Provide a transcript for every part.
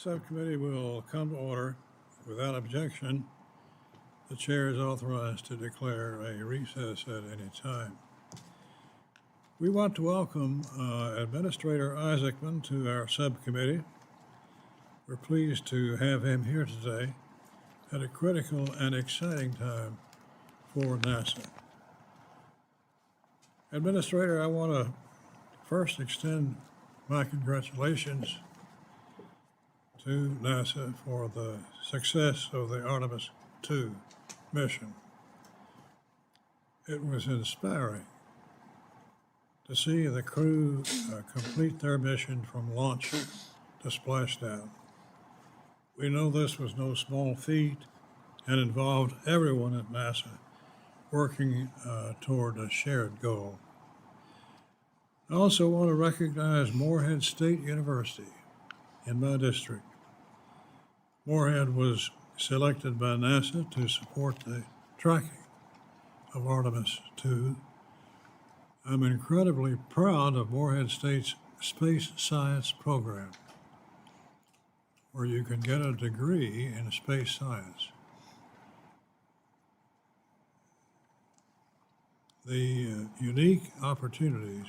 Subcommittee will come to order. Without objection, the chair is authorized to declare a recess at any time. We want to welcome Administrator Isaacman to our subcommittee. We're pleased to have him here today at a critical and exciting time for NASA. Administrator, I want to first extend my congratulations to NASA for the success of the Artemis II mission. It was inspiring to see the crew complete their mission from launch to splashdown. We know this was no small feat and involved everyone at NASA working toward a shared goal. I also want to recognize Morehead State University in my district. Morehead was selected by NASA to support the tracking of Artemis II. I'm incredibly proud of Morehead State's space science program, where you can get a degree in space science. The unique opportunities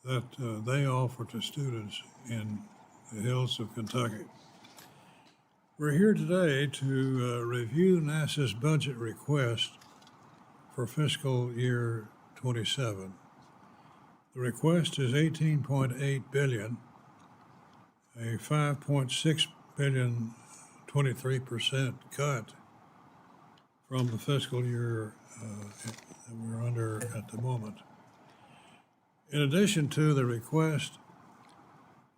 that they offer to students in the hills of Kentucky. We're here today to review NASA's budget request for fiscal year 27. The request is $18.8 billion, a $5.6 billion, 23% cut from the fiscal year that we're under at the moment. In addition to the request,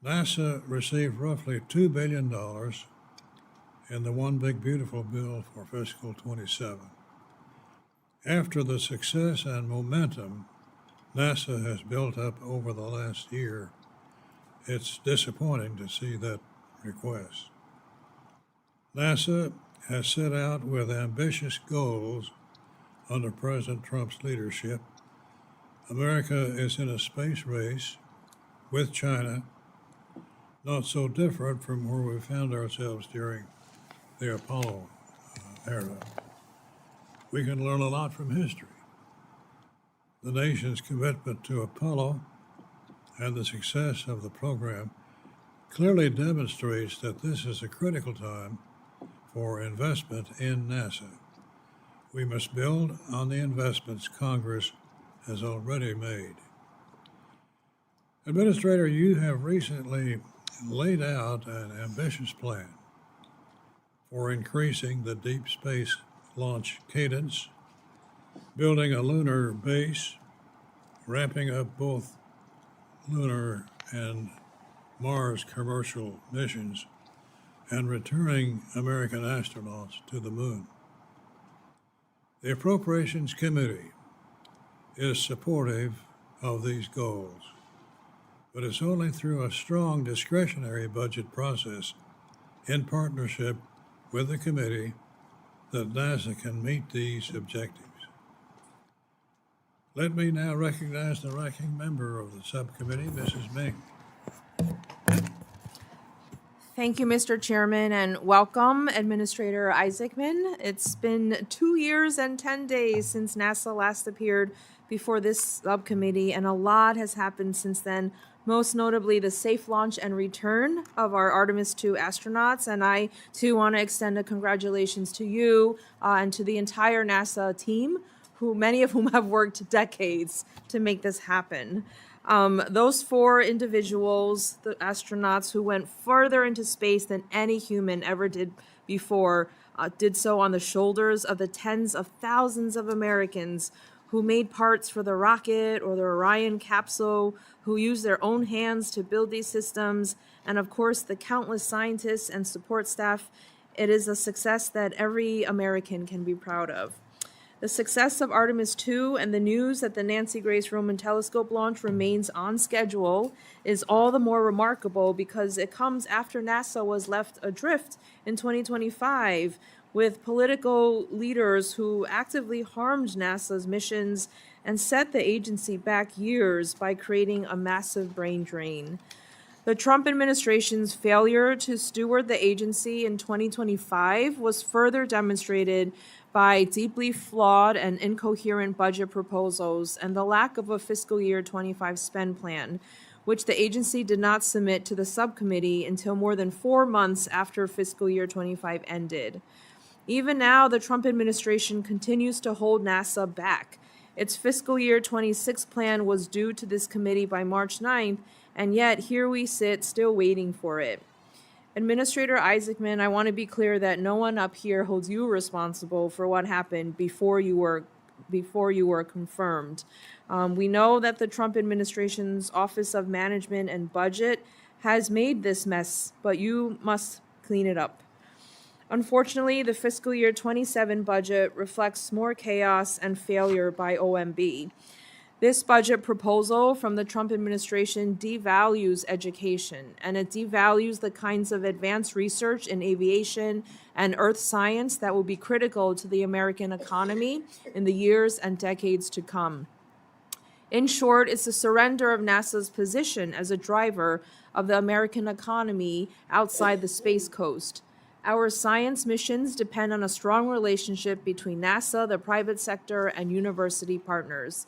NASA received roughly $2 billion in the One Big Beautiful Bill for fiscal 27. After the success and momentum NASA has built up over the last year, it's disappointing to see that request. NASA has set out with ambitious goals under President Trump's leadership. America is in a space race with China, not so different from where we found ourselves during the Apollo era. We can learn a lot from history. The nation's commitment to Apollo and the success of the program clearly demonstrates that this is a critical time for investment in NASA. We must build on the investments Congress has already made. Administrator, you have recently laid out an ambitious plan for increasing the deep space launch cadence, building a lunar base, ramping up both lunar and Mars commercial missions, and returning American astronauts to the moon. The Appropriations Committee is supportive of these goals, but it's only through a strong discretionary budget process in partnership with the committee that NASA can meet these objectives. Let me now recognize the ranking member of the subcommittee, Mrs. Ming. Thank you, Mr. Chairman, and welcome, Administrator Isaacman. It's been 2 years and 10 days since NASA last appeared before this subcommittee, and a lot has happened since then, most notably the safe launch and return of our Artemis II astronauts. And I, too, want to extend a congratulations to you and to the entire NASA team, many of whom have worked decades to make this happen. Those 4 individuals, the astronauts who went further into space than any human ever did before, did so on the shoulders of the tens of thousands of Americans who made parts for the rocket or the Orion capsule, who used their own hands to build these systems, and of course the countless scientists and support staff. It is a success that every American can be proud of. The success of Artemis II and the news that the Nancy Grace Roman telescope launch remains on schedule is all the more remarkable because it comes after NASA was left adrift in 2025 with political leaders who actively harmed NASA's missions and set the agency back years by creating a massive brain drain. The Trump administration's failure to steward the agency in 2025 was further demonstrated by deeply flawed and incoherent budget proposals and the lack of a fiscal year 25 spend plan, which the agency did not submit to the subcommittee until more than 4 months after fiscal year 25 ended. Even now, the Trump administration continues to hold NASA back. Its fiscal year 26 plan was due to this committee by March 9th, and yet here we sit still waiting for it. Administrator Isaacman, I want to be clear that no one up here holds you responsible for what happened before you were confirmed. We know that the Trump administration's Office of Management and Budget has made this mess, but you must clean it up. Unfortunately, the fiscal year 27 budget reflects more chaos and failure by OMB. This budget proposal from the Trump administration devalues education, and it devalues the kinds of advanced research in aviation and earth science that will be critical to the American economy in the years and decades to come. In short, it's a surrender of NASA's position as a driver of the American economy outside the Space Coast. Our science missions depend on a strong relationship between NASA, the private sector, and university partners.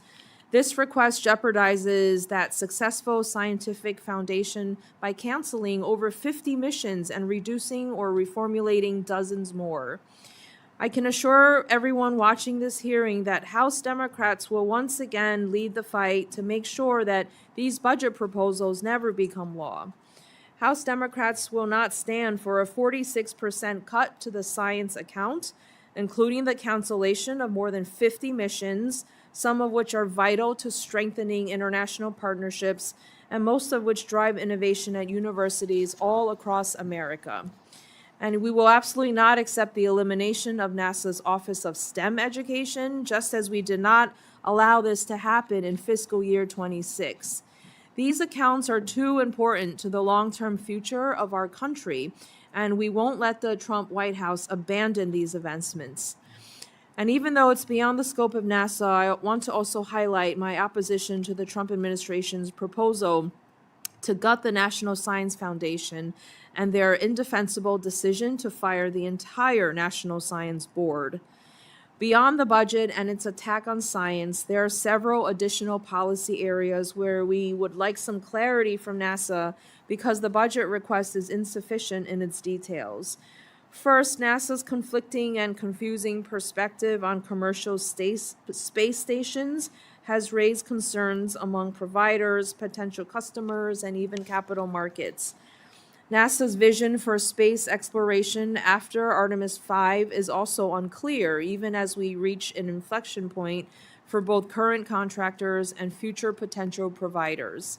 This request jeopardizes that successful scientific foundation by canceling over 50 missions and reducing or reformulating dozens more. I can assure everyone watching this hearing that House Democrats will once again lead the fight to make sure that these budget proposals never become law. House Democrats will not stand for a 46% cut to the science account, including the cancellation of more than 50 missions, some of which are vital to strengthening international partnerships, and most of which drive innovation at universities all across America. And we will absolutely not accept the elimination of NASA's Office of STEM Education, just as we did not allow this to happen in fiscal year 26. These accounts are too important to the long-term future of our country, and we won't let the Trump White House abandon these advancements. And even though it's beyond the scope of NASA, I want to also highlight my opposition to the Trump administration's proposal to gut the National Science Foundation and their indefensible decision to fire the entire National Science Board. Beyond the budget and its attack on science, there are several additional policy areas where we would like some clarity from NASA because the budget request is insufficient in its details. First, NASA's conflicting and confusing perspective on commercial space stations has raised concerns among providers, potential customers, and even capital markets. NASA's vision for space exploration after Artemis 5 is also unclear, even as we reach an inflection point for both current contractors and future potential providers.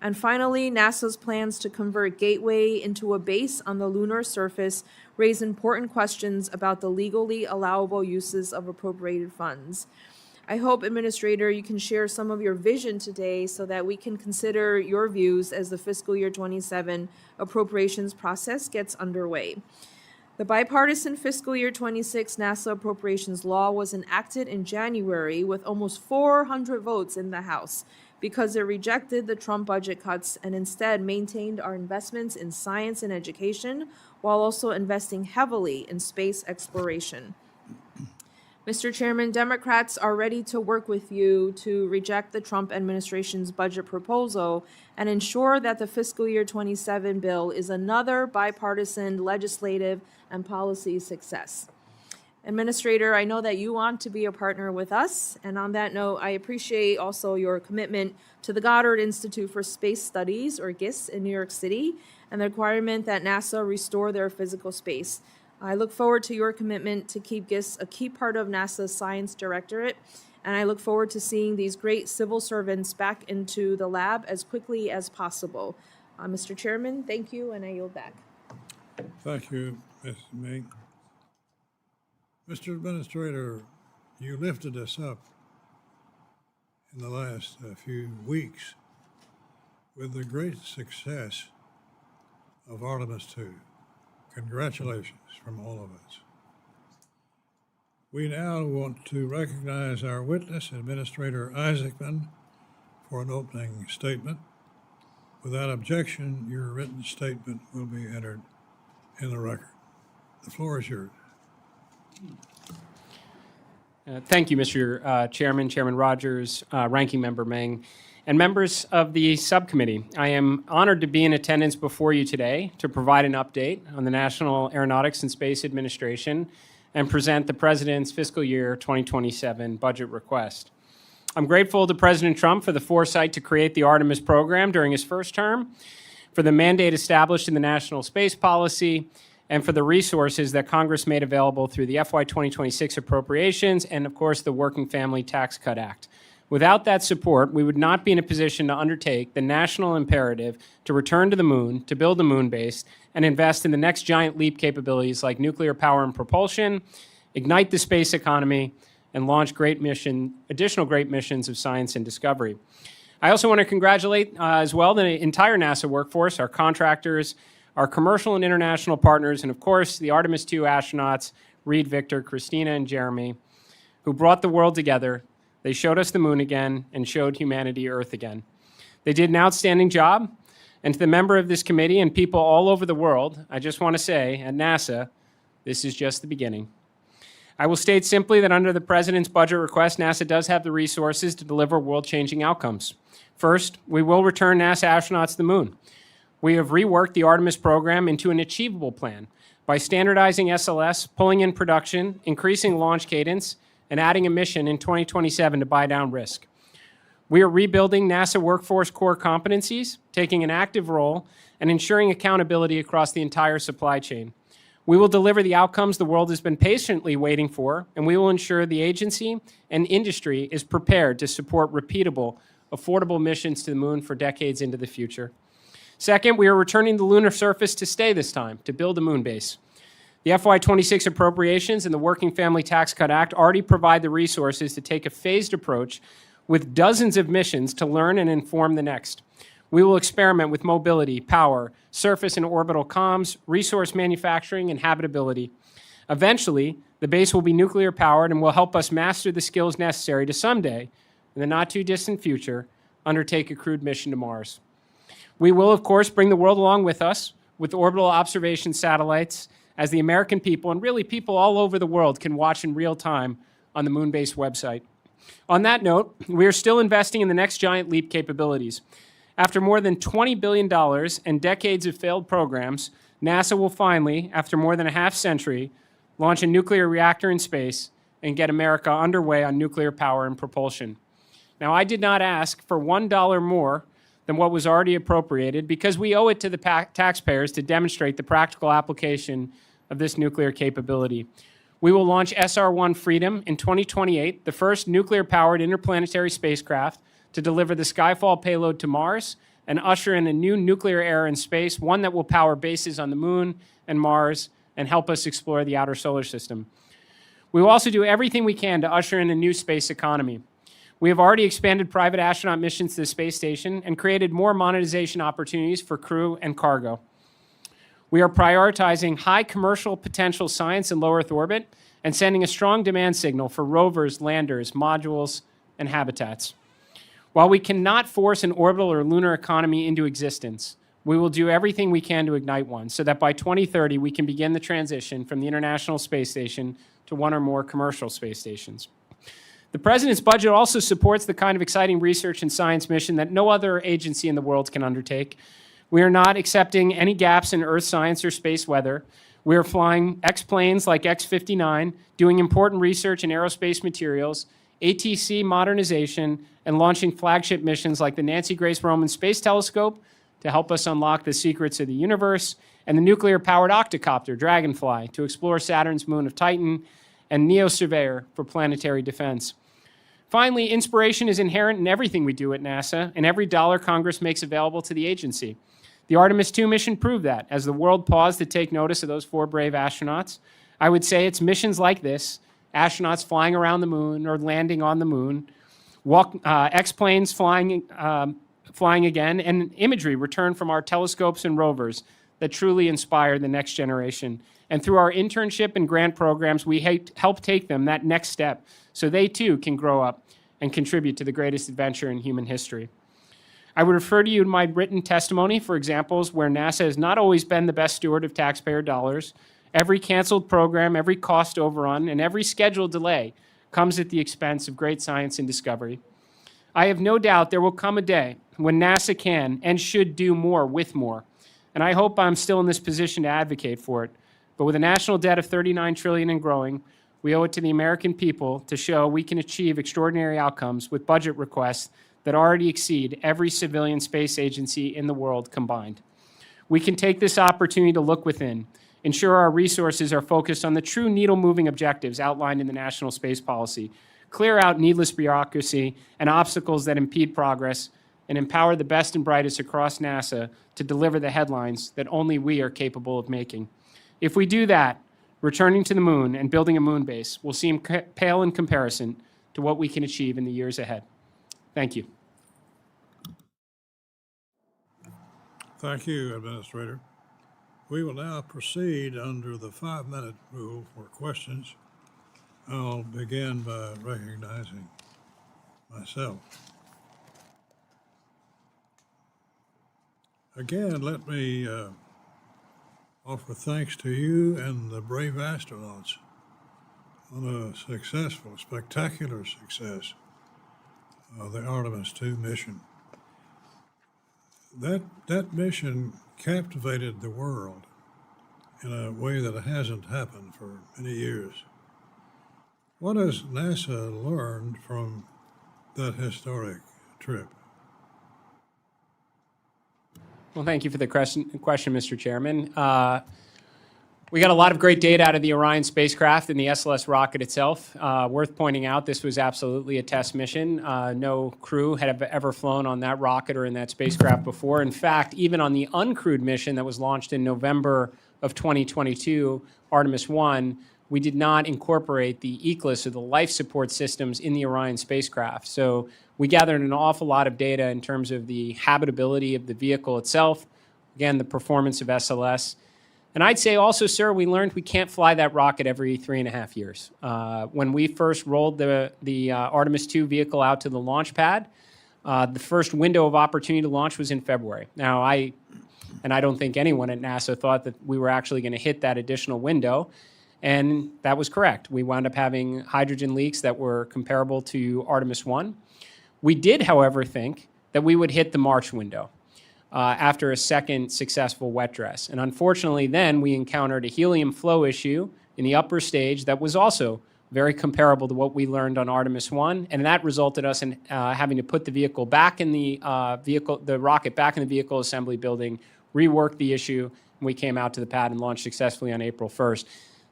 And finally, NASA's plans to convert Gateway into a base on the lunar surface raise important questions about the legally allowable uses of appropriated funds. I hope, Administrator, you can share some of your vision today so that we can consider your views as the fiscal year 27 appropriations process gets underway. The bipartisan fiscal year 26 NASA appropriations law was enacted in January with almost 400 votes in the House because it rejected the Trump budget cuts and instead maintained our investments in science and education while also investing heavily in space exploration. Mr. Chairman, Democrats are ready to work with you to reject the Trump administration's budget proposal and ensure that the fiscal year 27 bill is another bipartisan legislative and policy success. Administrator, I know that you want to be a partner with us, and on that note, I appreciate also your commitment to the Goddard Institute for Space Studies, or GISS, in New York City, and the requirement that NASA restore their physical space. I look forward to your commitment to keep GISS a key part of NASA's Science Directorate, and I look forward to seeing these great civil servants back into the lab as quickly as possible. Mr. Chairman, thank you, and I yield back. Thank you, Ms. Mink. Mr. Administrator, you lifted us up in the last few weeks with the great success of Artemis 2. Congratulations from all of us. We now want to recognize our witness, Administrator Isaacman, for an opening statement. Without objection, your written statement will be entered in the record. The floor is yours. Thank you, Mr. Chairman, Chairman Rogers, Ranking Member Meng, and members of the subcommittee. I am honored to be in attendance before you today to provide an update on the National Aeronautics and Space Administration and present the President's fiscal year 2027 budget request. I'm grateful to President Trump for the foresight to create the Artemis program during his first term, for the mandate established in the National Space Policy, and for the resources that Congress made available through the FY 2026 appropriations and, of course, the Working Family Tax Cut Act. Without that support, we would not be in a position to undertake the national imperative to return to the moon, to build a moon base, and invest in the next giant leap capabilities like nuclear power and propulsion, ignite the space economy, and launch additional great missions of science and discovery. I also want to congratulate as well the entire NASA workforce, our contractors, our commercial and international partners, and of course, the Artemis II astronauts, Reed, Victor, Christina, and Jeremy, who brought the world together. They showed us the moon again and showed humanity Earth again. They did an outstanding job. And to the member of this committee and people all over the world, I just want to say, at NASA, this is just the beginning. I will state simply that under the President's budget request, NASA does have the resources to deliver world-changing outcomes. First, we will return NASA astronauts to the moon. We have reworked the Artemis program into an achievable plan by standardizing SLS, pulling in production, increasing launch cadence, and adding a mission in 2027 to buy down risk. We are rebuilding NASA workforce core competencies, taking an active role, and ensuring accountability across the entire supply chain. We will deliver the outcomes the world has been patiently waiting for, and we will ensure the agency and industry is prepared to support repeatable, affordable missions to the moon for decades into the future. Second, we are returning the lunar surface to stay this time, to build a moon base. The FY26 appropriations and the Working Family Tax Cut Act already provide the resources to take a phased approach with dozens of missions to learn and inform the next. We will experiment with mobility, power, surface and orbital comms, resource manufacturing, and habitability. Eventually, the base will be nuclear powered and will help us master the skills necessary to someday, in the not too distant future, undertake a crewed mission to Mars. We will, of course, bring the world along with us with orbital observation satellites as the American people, and really people all over the world, can watch in real time on the Moonbase website. On that note, we are still investing in the next giant leap capabilities. After more than $20 billion and decades of failed programs, NASA will finally, after more than a half century, launch a nuclear reactor in space and get America underway on nuclear power and propulsion. Now, I did not ask for $1 more than what was already appropriated because we owe it to the taxpayers to demonstrate the practical application of this nuclear capability. We will launch SR-1 Freedom in 2028, the first nuclear-powered interplanetary spacecraft to deliver the Skyfall payload to Mars and usher in a new nuclear era in space, one that will power bases on the moon and Mars and help us explore the outer solar system. We will also do everything we can to usher in a new space economy. We have already expanded private astronaut missions to the space station and created more monetization opportunities for crew and cargo. We are prioritizing high commercial potential science in low Earth orbit and sending a strong demand signal for rovers, landers, modules, and habitats. While we cannot force an orbital or lunar economy into existence, we will do everything we can to ignite one so that by 2030 we can begin the transition from the International Space Station to one or more commercial space stations. The President's budget also supports the kind of exciting research and science mission that no other agency in the world can undertake. We are not accepting any gaps in Earth science or space weather. We are flying X-planes like X-59, doing important research in aerospace materials, ATC modernization, and launching flagship missions like the Nancy Grace Roman Space Telescope to help us unlock the secrets of the universe, and the nuclear-powered octocopter, Dragonfly, to explore Saturn's moon of Titan, and Neo-Surveyor for planetary defense. Finally, inspiration is inherent in everything we do at NASA and every dollar Congress makes available to the agency. The Artemis II mission proved that as the world paused to take notice of those 4 brave astronauts. I would say it's missions like this, astronauts flying around the moon or landing on the moon, X-planes flying again, and imagery returned from our telescopes and rovers that truly inspire the next generation. And through our internship and grant programs, we help take them that next step so they too can grow up and contribute to the greatest adventure in human history. I would refer to you in my written testimony for examples where NASA has not always been the best steward of taxpayer dollars. Every canceled program, every cost overrun, and every scheduled delay comes at the expense of great science and discovery. I have no doubt there will come a day when NASA can and should do more with more. And I hope I'm still in this position to advocate for it. But with a national debt of $39 trillion and growing, we owe it to the American people to show we can achieve extraordinary outcomes with budget requests that already exceed every civilian space agency in the world combined. We can take this opportunity to look within, ensure our resources are focused on the true needle-moving objectives outlined in the National Space Policy, clear out needless bureaucracy and obstacles that impede progress, and empower the best and brightest across NASA to deliver the headlines that only we are capable of making. If we do that, returning to the moon and building a moon base will seem pale in comparison to what we can achieve in the years ahead. Thank you. Thank you, Administrator. We will now proceed under the 5-minute rule for questions. I'll begin by recognizing myself. Again, let me offer thanks to you and the brave astronauts on a successful, spectacular success of the Artemis II mission. That mission captivated the world in a way that hasn't happened for many years. What has NASA learned from that historic trip? Well, thank you for the question, Mr. Chairman. We got a lot of great data out of the Orion spacecraft and the SLS rocket itself. Worth pointing out, this was absolutely a test mission. No crew had ever flown on that rocket or in that spacecraft before. In fact, even on the uncrewed mission that was launched in November of 2022, Artemis I, we did not incorporate the ECLS, or the life support systems, in the Orion spacecraft. So we gathered an awful lot of data in terms of the habitability of the vehicle itself, again, the performance of SLS. And I'd say also, sir, we learned we can't fly that rocket every 3.5 years. When we first rolled the Artemis II vehicle out to the launch pad, the first window of opportunity to launch was in February. Now, I don't think anyone at NASA thought that we were actually going to hit that additional window. And that was correct. We wound up having hydrogen leaks that were comparable to Artemis I. We did, however, think that we would hit the March window after a second successful wet dress. And unfortunately, then we encountered a helium flow issue in the upper stage that was also very comparable to what we learned on Artemis I, and that resulted us in having to put the vehicle back in the rocket back in the vehicle assembly building, rework the issue, and we came out to the pad and launched successfully on April 1st.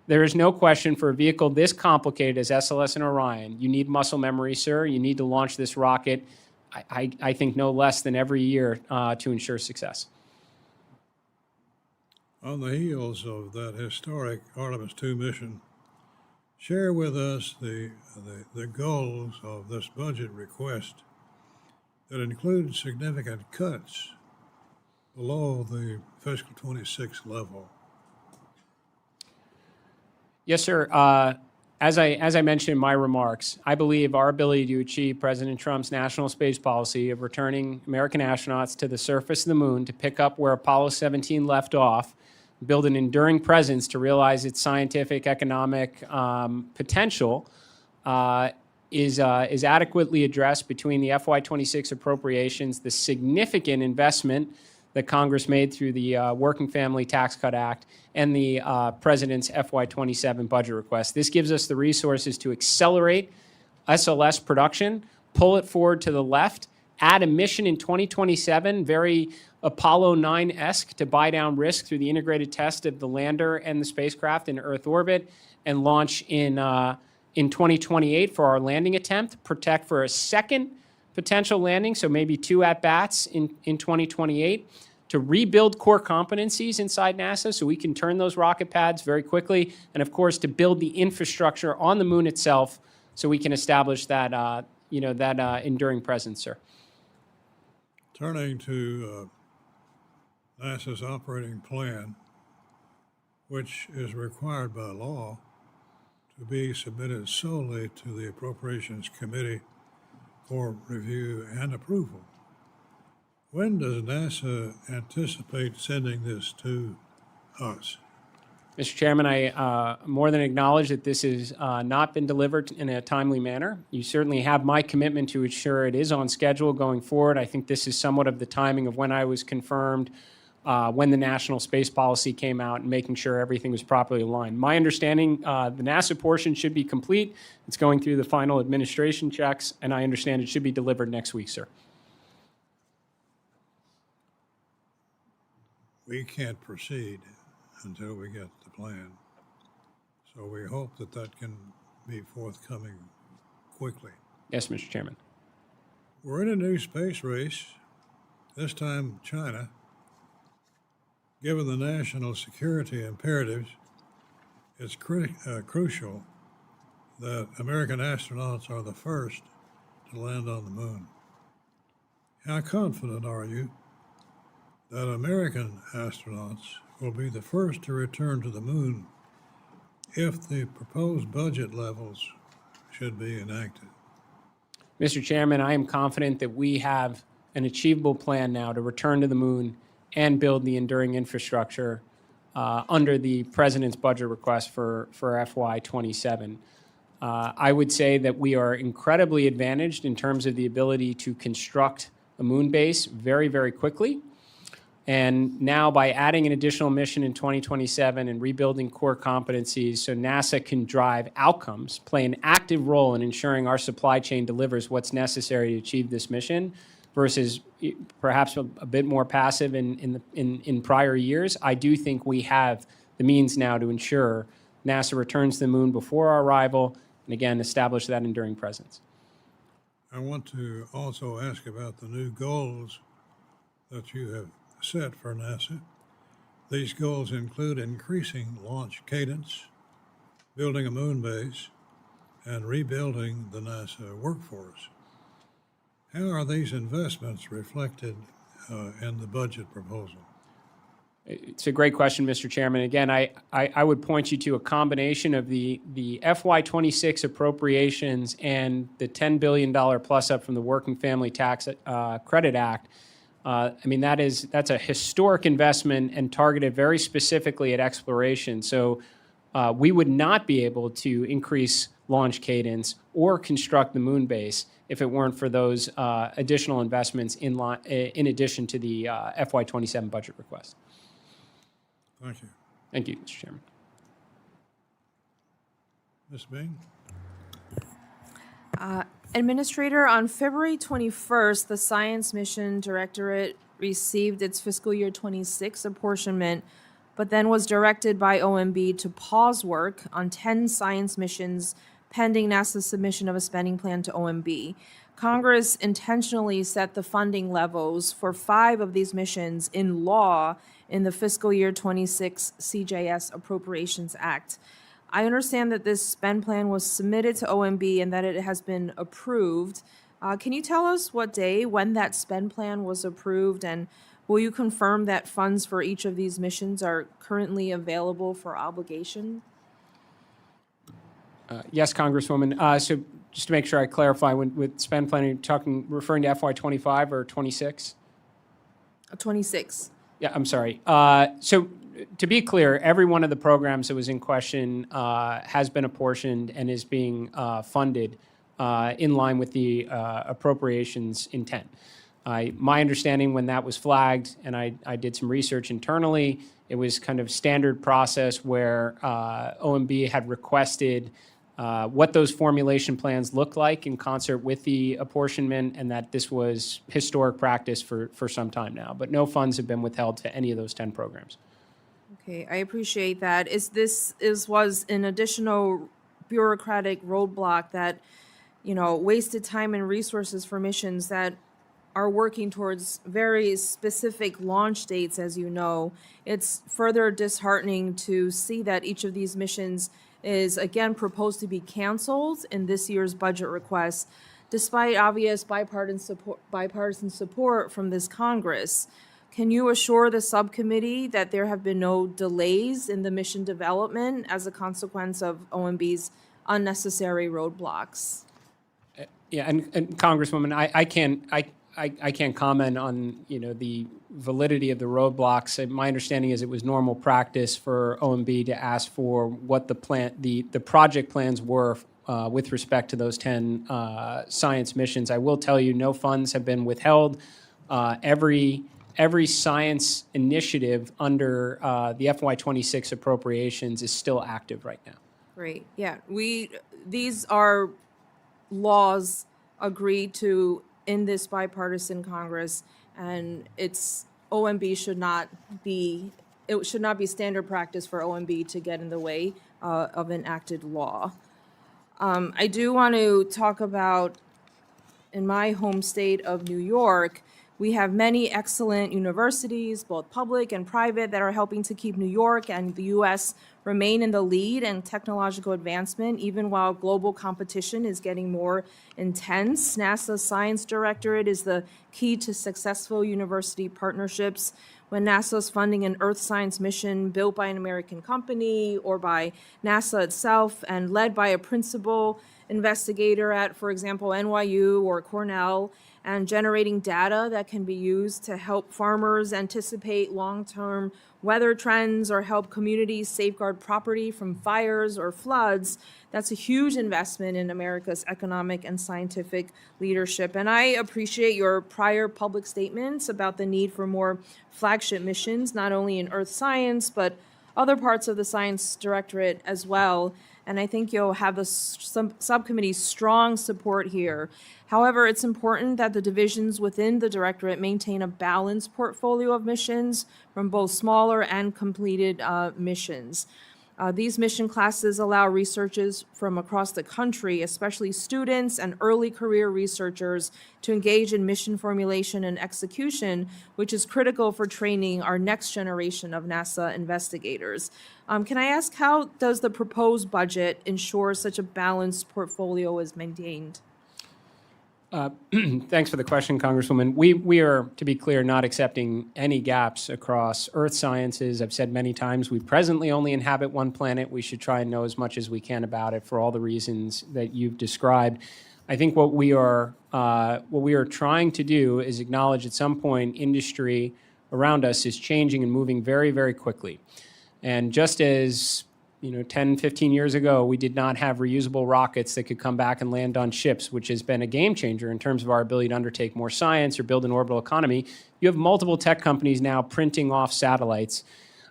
There is no question for a vehicle this complicated as SLS and Orion, you need muscle memory, sir. You need to launch this rocket, I think, no less than every year to ensure success. On the heels of that historic Artemis II mission, share with us the goals of this budget request that include significant cuts below the fiscal 26 level. Yes, sir. As I mentioned in my remarks, I believe our ability to achieve President Trump's national space policy of returning American astronauts to the surface of the moon to pick up where Apollo 17 left off, build an enduring presence to realize its scientific, economic potential, is adequately addressed between the FY26 appropriations, the significant investment that Congress made through the Working Family Tax Cut Act, and the President's FY27 budget request. This gives us the resources to accelerate SLS production, pull it forward to the left, add a mission in 2027, very Apollo 9-esque, to buy down risk through the integrated test of the lander and the spacecraft in Earth orbit, and launch in 2028 for our landing attempt, protect for a second potential landing, so maybe 2 at-bats in 2028, to rebuild core competencies inside NASA so we can turn those rocket pads very quickly, and of course to build the infrastructure on the moon itself so we can establish that, enduring presence, sir. Turning to NASA's operating plan, which is required by law to be submitted solely to the Appropriations Committee for review and approval. When does NASA anticipate sending this to us? Mr. Chairman, I more than acknowledge that this has not been delivered in a timely manner. You certainly have my commitment to ensure it is on schedule going forward. I think this is somewhat of the timing of when I was confirmed, when the National Space Policy came out, and making sure everything was properly aligned. My understanding, the NASA portion should be complete. It's going through the final administration checks, and I understand it should be delivered next week, sir. We can't proceed until we get the plan. So we hope that that can be forthcoming quickly. Yes, Mr. Chairman. We're in a new space race, this time China. Given the national security imperatives, it's crucial that American astronauts are the first to land on the moon. How confident are you that American astronauts will be the first to return to the moon if the proposed budget levels should be enacted? Mr. Chairman, I am confident that we have an achievable plan now to return to the moon and build the enduring infrastructure under the President's budget request for FY27. I would say that we are incredibly advantaged in terms of the ability to construct a moon base very, very quickly. And now by adding an additional mission in 2027 and rebuilding core competencies so NASA can drive outcomes, play an active role in ensuring our supply chain delivers what's necessary to achieve this mission versus perhaps a bit more passive in prior years, I do think we have the means now to ensure NASA returns to the moon before our arrival and, again, establish that enduring presence. I want to also ask about the new goals that you have set for NASA. These goals include increasing launch cadence, building a moon base, and rebuilding the NASA workforce. How are these investments reflected in the budget proposal? It's a great question, Mr. Chairman. Again, I would point you to a combination of the FY26 appropriations and the $10 billion plus up from the Working Family Tax Credit Act. I mean, that's a historic investment and targeted very specifically at exploration. So we would not be able to increase launch cadence or construct the moon base if it weren't for those additional investments in addition to the FY27 budget request. Thank you. Thank you, Mr. Chairman. Ms. Bing? Administrator, on February 21st, the Science Mission Directorate received its fiscal year 26 apportionment, but then was directed by OMB to pause work on 10 science missions pending NASA's submission of a spending plan to OMB. Congress intentionally set the funding levels for 5 of these missions in law in the fiscal year 26 CJS Appropriations Act. I understand that this spend plan was submitted to OMB and that it has been approved. Can you tell us what day, when that spend plan was approved, and will you confirm that funds for each of these missions are currently available for obligation? Yes, Congresswoman. So just to make sure I clarify, with spend plan, are you referring to FY25 or 26? 26. Yeah, I'm sorry. So to be clear, every one of the programs that was in question has been apportioned and is being funded in line with the appropriations intent. My understanding when that was flagged, and I did some research internally, it was kind of standard process where OMB had requested what those formulation plans look like in concert with the apportionment, and that this was historic practice for some time now. But no funds have been withheld to any of those 10 programs. Okay, I appreciate that. Was an additional bureaucratic roadblock that, wasted time and resources for missions that are working towards very specific launch dates, as you know. It's further disheartening to see that each of these missions is again proposed to be canceled in this year's budget request, despite obvious bipartisan support from this Congress. Can you assure the subcommittee that there have been no delays in the mission development as a consequence of OMB's unnecessary roadblocks? Yeah, and Congresswoman, I can't comment on, the validity of the roadblocks. My understanding is it was normal practice for OMB to ask for what the project plans were with respect to those 10 science missions. I will tell you, no funds have been withheld. Every science initiative under the FY26 appropriations is still active right now. Great. Yeah, these are laws agreed to in this bipartisan Congress, and OMB should not be standard practice for OMB to get in the way of enacted law. I do want to talk about, in my home state of New York, we have many excellent universities, both public and private, that are helping to keep New York and the U.S. remain in the lead in technological advancement, even while global competition is getting more intense. NASA's Science Directorate is the key to successful university partnerships. When NASA's funding an Earth science mission built by an American company or by NASA itself and led by a principal investigator at, for example, NYU or Cornell, and generating data that can be used to help farmers anticipate long-term weather trends or help communities safeguard property from fires or floods, that's a huge investment in America's economic and scientific leadership. And I appreciate your prior public statements about the need for more flagship missions, not only in earth science, but other parts of the Science Directorate as well. And I think you'll have the subcommittee's strong support here. However, it's important that the divisions within the Directorate maintain a balanced portfolio of missions from both smaller and completed missions. These mission classes allow researchers from across the country, especially students and early career researchers, to engage in mission formulation and execution, which is critical for training our next generation of NASA investigators. Can I ask, how does the proposed budget ensure such a balanced portfolio is maintained? Thanks for the question, Congresswoman. We are, to be clear, not accepting any gaps across Earth sciences. I've said many times we presently only inhabit one planet. We should try and know as much as we can about it for all the reasons that you've described. I think what we are trying to do is acknowledge at some point industry around us is changing and moving very, very quickly. And just as 10, 15 years ago, we did not have reusable rockets that could come back and land on ships, which has been a game changer in terms of our ability to undertake more science or build an orbital economy. You have multiple tech companies now printing off satellites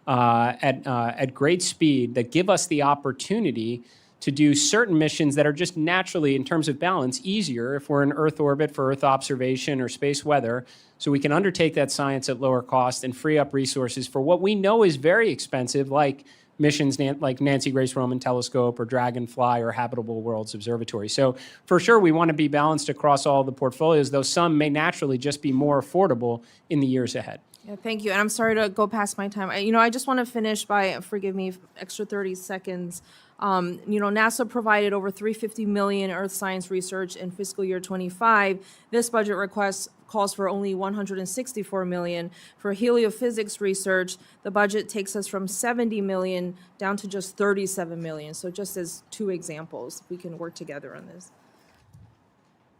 at great speed that give us the opportunity to do certain missions that are just naturally, in terms of balance, easier if we're in Earth orbit for Earth observation or space weather, so we can undertake that science at lower cost and free up resources for what we know is very expensive, like missions like Nancy Grace Roman Telescope or Dragonfly or Habitable Worlds Observatory. So for sure, we want to be balanced across all the portfolios, though some may naturally just be more affordable in the years ahead. Yeah, thank you. And I'm sorry to go past my time. I just want to finish by, forgive me, extra 30 seconds. NASA provided over $350 million Earth science research in fiscal year 25. This budget request calls for only $164 million. For heliophysics research, the budget takes us from $70 million down to just $37 million. So just as two examples, we can work together on this.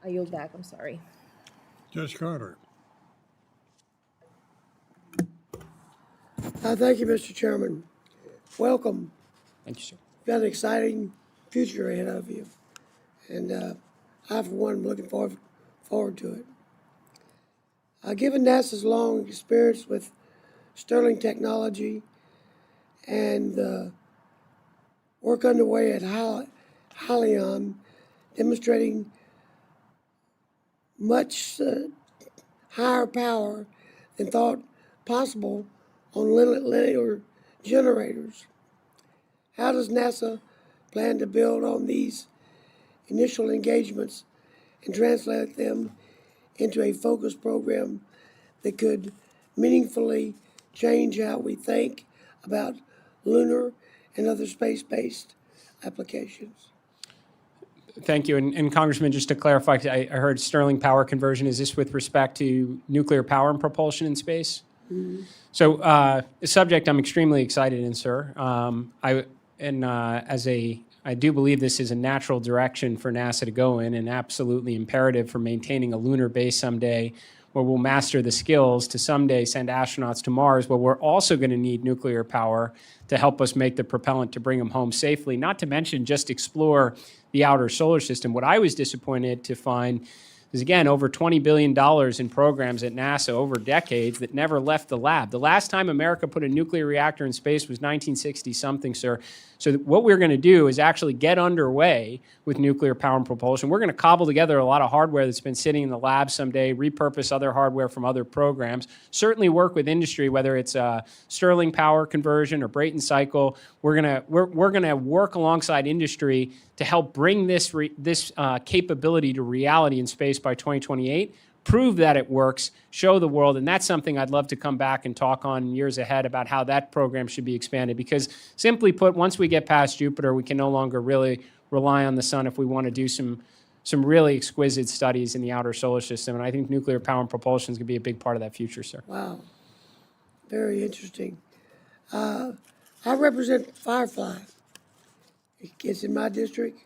I yield back, I'm sorry. Judge Carter. Thank you, Mr. Chairman. Welcome. Thank you, sir. You've got an exciting future ahead of you. And I, for one, am looking forward to it. Given NASA's long experience with Sterling technology and the work underway at Halion, demonstrating much higher power than thought possible on linear generators. How does NASA plan to build on these initial engagements and translate them into a focused program that could meaningfully change how we think about lunar and other space-based applications? Thank you. And Congressman, just to clarify, I heard Sterling power conversion. Is this with respect to nuclear power and propulsion in space? Mm-hmm. So a subject I'm extremely excited in, sir. As a I do believe this is a natural direction for NASA to go in and absolutely imperative for maintaining a lunar base someday, where we'll master the skills to someday send astronauts to Mars, where we're also going to need nuclear power to help us make the propellant to bring them home safely, not to mention just explore the outer solar system. What I was disappointed to find is, again, over $20 billion in programs at NASA over decades that never left the lab. The last time America put a nuclear reactor in space was 1960-something, sir. So what we're going to do is actually get underway with nuclear power and propulsion. We're going to cobble together a lot of hardware that's been sitting in the lab someday, repurpose other hardware from other programs, certainly work with industry, whether it's Stirling power conversion or Brayton cycle. We're going to work alongside industry to help bring this capability to reality in space by 2028, prove that it works, show the world, and that's something I'd love to come back and talk on in years ahead about how that program should be expanded, because simply put, once we get past Jupiter, we can no longer really rely on the sun if we want to do some really exquisite studies in the outer solar system, and I think nuclear power and propulsion is going to be a big part of that future, sir. Wow, very interesting. I represent Firefly. It's in my district,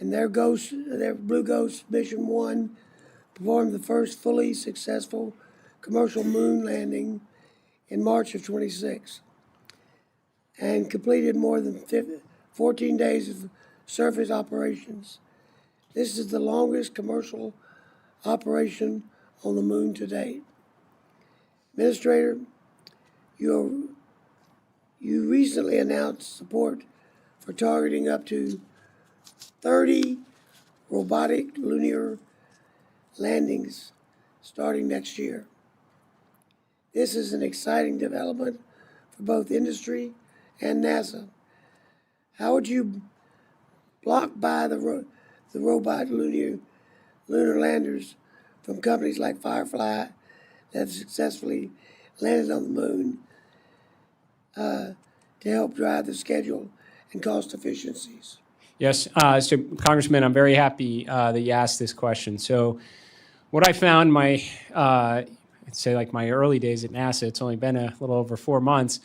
and their Blue Ghost Mission 1 performed the first fully successful commercial moon landing in March of 26 and completed more than 14 days of surface operations. This is the longest commercial operation on the moon to date. Administrator, you recently announced support for targeting up to 30 robotic lunar landings starting next year. This is an exciting development for both industry and NASA. How would you block by the robot lunar landers from companies like Firefly that have successfully landed on the moon to help drive the schedule and cost efficiencies? Yes, so Congressman, I'm very happy that you asked this question. So what I found I'd say like my early days at NASA, it's only been a little over 4 months,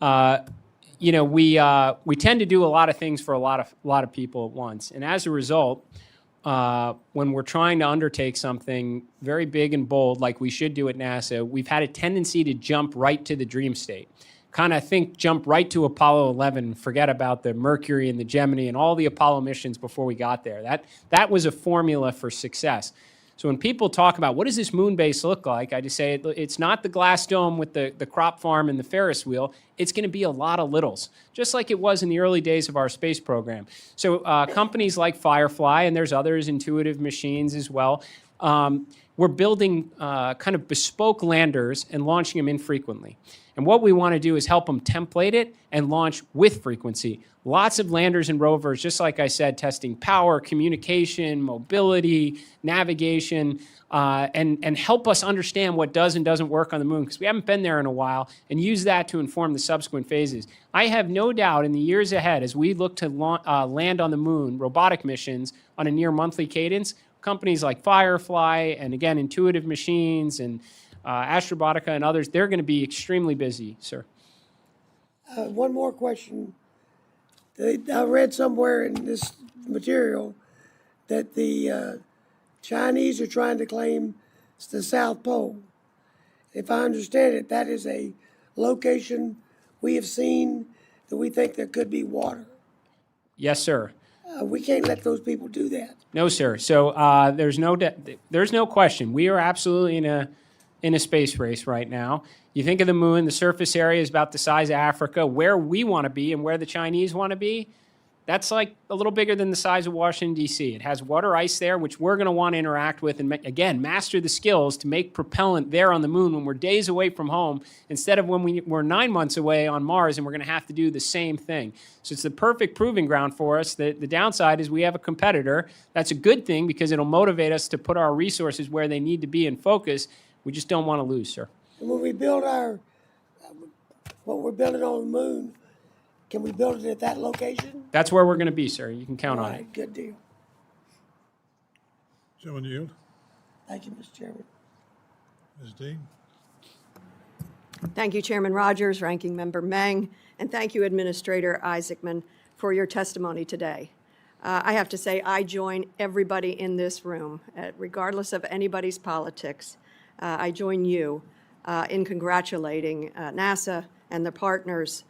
we tend to do a lot of things for a lot of people at once. And as a result, when we're trying to undertake something very big and bold like we should do at NASA, we've had a tendency to jump right to the dream state. Kind of jump right to Apollo 11, forget about the Mercury and the Gemini and all the Apollo missions before we got there. That was a formula for success. So when people talk about what does this moon base look like, I just say it's not the glass dome with the crop farm and the Ferris wheel. It's going to be a lot of littles, just like it was in the early days of our space program. So companies like Firefly, and there's others, Intuitive Machines as well, we're building kind of bespoke landers and launching them infrequently. And what we want to do is help them template it and launch with frequency. Lots of landers and rovers, just like I said, testing power, communication, mobility, navigation, and help us understand what does and doesn't work on the moon, because we haven't been there in a while, and use that to inform the subsequent phases. I have no doubt in the years ahead, as we look to land on the moon, robotic missions on a near monthly cadence, companies like Firefly and, again, Intuitive Machines and Astrobotica and others, they're going to be extremely busy, sir. One more question. I read somewhere in this material that the Chinese are trying to claim the South Pole. If I understand it, that is a location we have seen that we think there could be water. Yes, sir. We can't let those people do that. No, sir. So there's no question. We are absolutely in a space race right now. You think of the moon, the surface area is about the size of Africa. Where we want to be and where the Chinese want to be, that's like a little bigger than the size of Washington, D.C. It has water ice there, which we're going to want to interact with and, again, master the skills to make propellant there on the moon when we're days away from home instead of when we're 9 months away on Mars and we're going to have to do the same thing. So it's the perfect proving ground for us. The downside is we have a competitor. That's a good thing because it'll motivate us to put our resources where they need to be and focus. We just don't want to lose, sir. And when we build what we're building on the moon, can we build it at that location? That's where we're going to be, sir. You can count on it. Good deal. Gentleman yield. Thank you, Mr. Chairman. Ms. Dean. Thank you, Chairman Rogers, Ranking Member Meng, and thank you, Administrator Isaacman, for your testimony today. I have to say I join everybody in this room, regardless of anybody's politics. I join you in congratulating NASA and their partners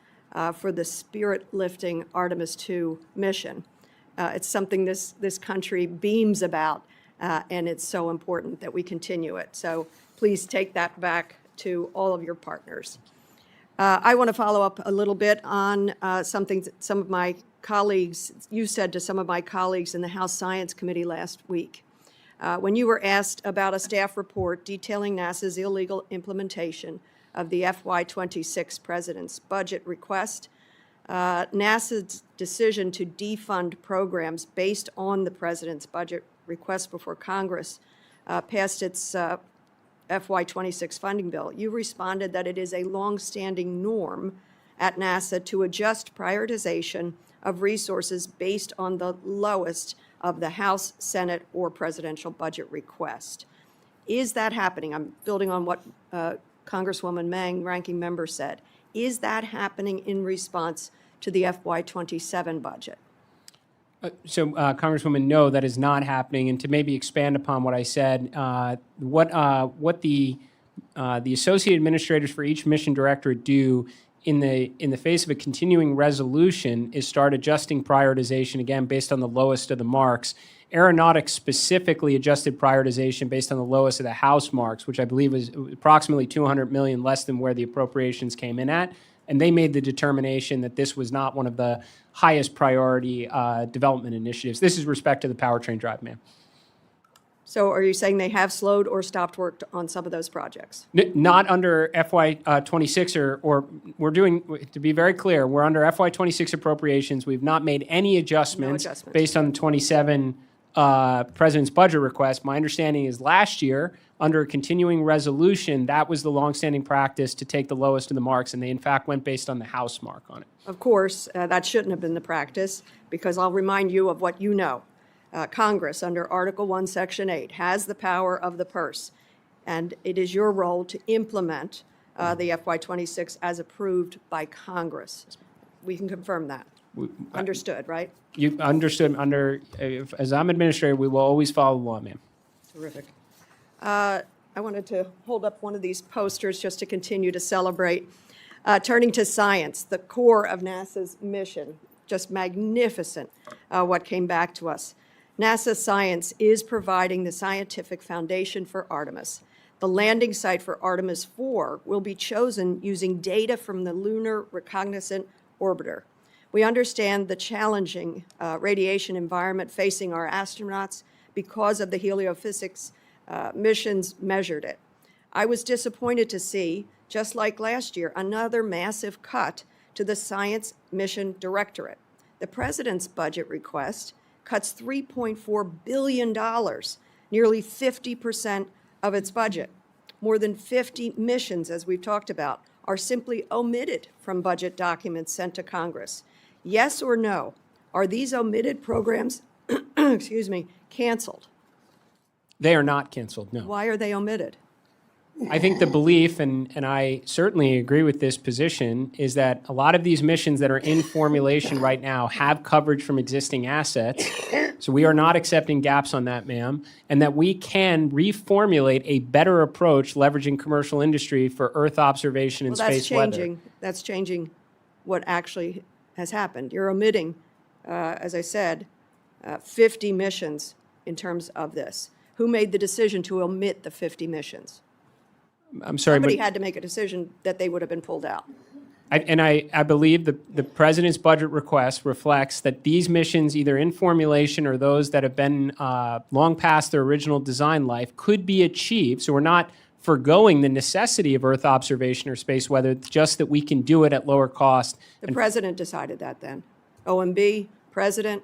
for the spirit-lifting Artemis II mission. It's something this country beams about, and it's so important that we continue it. So please take that back to all of your partners. I want to follow up a little bit on something that some of my colleagues, you said to some of my colleagues in the House Science Committee last week. When you were asked about a staff report detailing NASA's illegal implementation of the FY26 President's budget request, NASA's decision to defund programs based on the President's budget request before Congress passed its FY26 funding bill, you responded that it is a longstanding norm at NASA to adjust prioritization of resources based on the lowest of the House, Senate, or presidential budget request. Is that happening? I'm building on what Congresswoman Meng, ranking member, said. Is that happening in response to the FY27 budget? Congresswoman, no, that is not happening. And to maybe expand upon what I said, what the associate administrators for each mission directorate do in the face of a continuing resolution is start adjusting prioritization, again, based on the lowest of the marks. Aeronautics specifically adjusted prioritization based on the lowest of the House marks, which I believe was approximately $200 million less than where the appropriations came in at. And they made the determination that this was not one of the highest priority development initiatives. This is respect to the powertrain drive, ma'am. So are you saying they have slowed or stopped work on some of those projects? Not under FY26 or we're doing, to be very clear, we're under FY26 appropriations. We've not made any adjustments, based on the 27 President's budget request. My understanding is last year, under a continuing resolution, that was the longstanding practice to take the lowest of the marks, and they in fact went based on the House mark on it. Of course, that shouldn't have been the practice, because I'll remind you of what you know. Congress, under Article 1, Section 8, has the power of the purse, and it is your role to implement the FY26 as approved by Congress. We can confirm that. Understood, right? You understood. As I'm administrator, we will always follow the law, ma'am. Terrific. I wanted to hold up one of these posters just to continue to celebrate. Turning to science, the core of NASA's mission, just magnificent what came back to us. NASA science is providing the scientific foundation for Artemis. The landing site for Artemis 4 will be chosen using data from the Lunar Reconnaissance Orbiter. We understand the challenging radiation environment facing our astronauts because of the heliophysics missions measured it. I was disappointed to see, just like last year, another massive cut to the Science Mission Directorate. The President's budget request cuts $3.4 billion, nearly 50% of its budget. More than 50 missions, as we've talked about, are simply omitted from budget documents sent to Congress. Yes or no, are these omitted programs, excuse me, canceled? They are not canceled, no. Why are they omitted? I think the belief, and I certainly agree with this position, is that a lot of these missions that are in formulation right now have coverage from existing assets. So we are not accepting gaps on that, ma'am, and that we can reformulate a better approach leveraging commercial industry for Earth observation and space weather. That's changing what actually has happened. You're omitting, as I said, 50 missions in terms of this. Who made the decision to omit the 50 missions? I'm sorry, Somebody but had to make a decision that they would have been pulled out. I believe the President's budget request reflects that these missions, either in formulation or those that have been long past their original design life, could be achieved. So we're not forgoing the necessity of Earth observation or space weather, just that we can do it at lower cost. The President decided that then? OMB, President,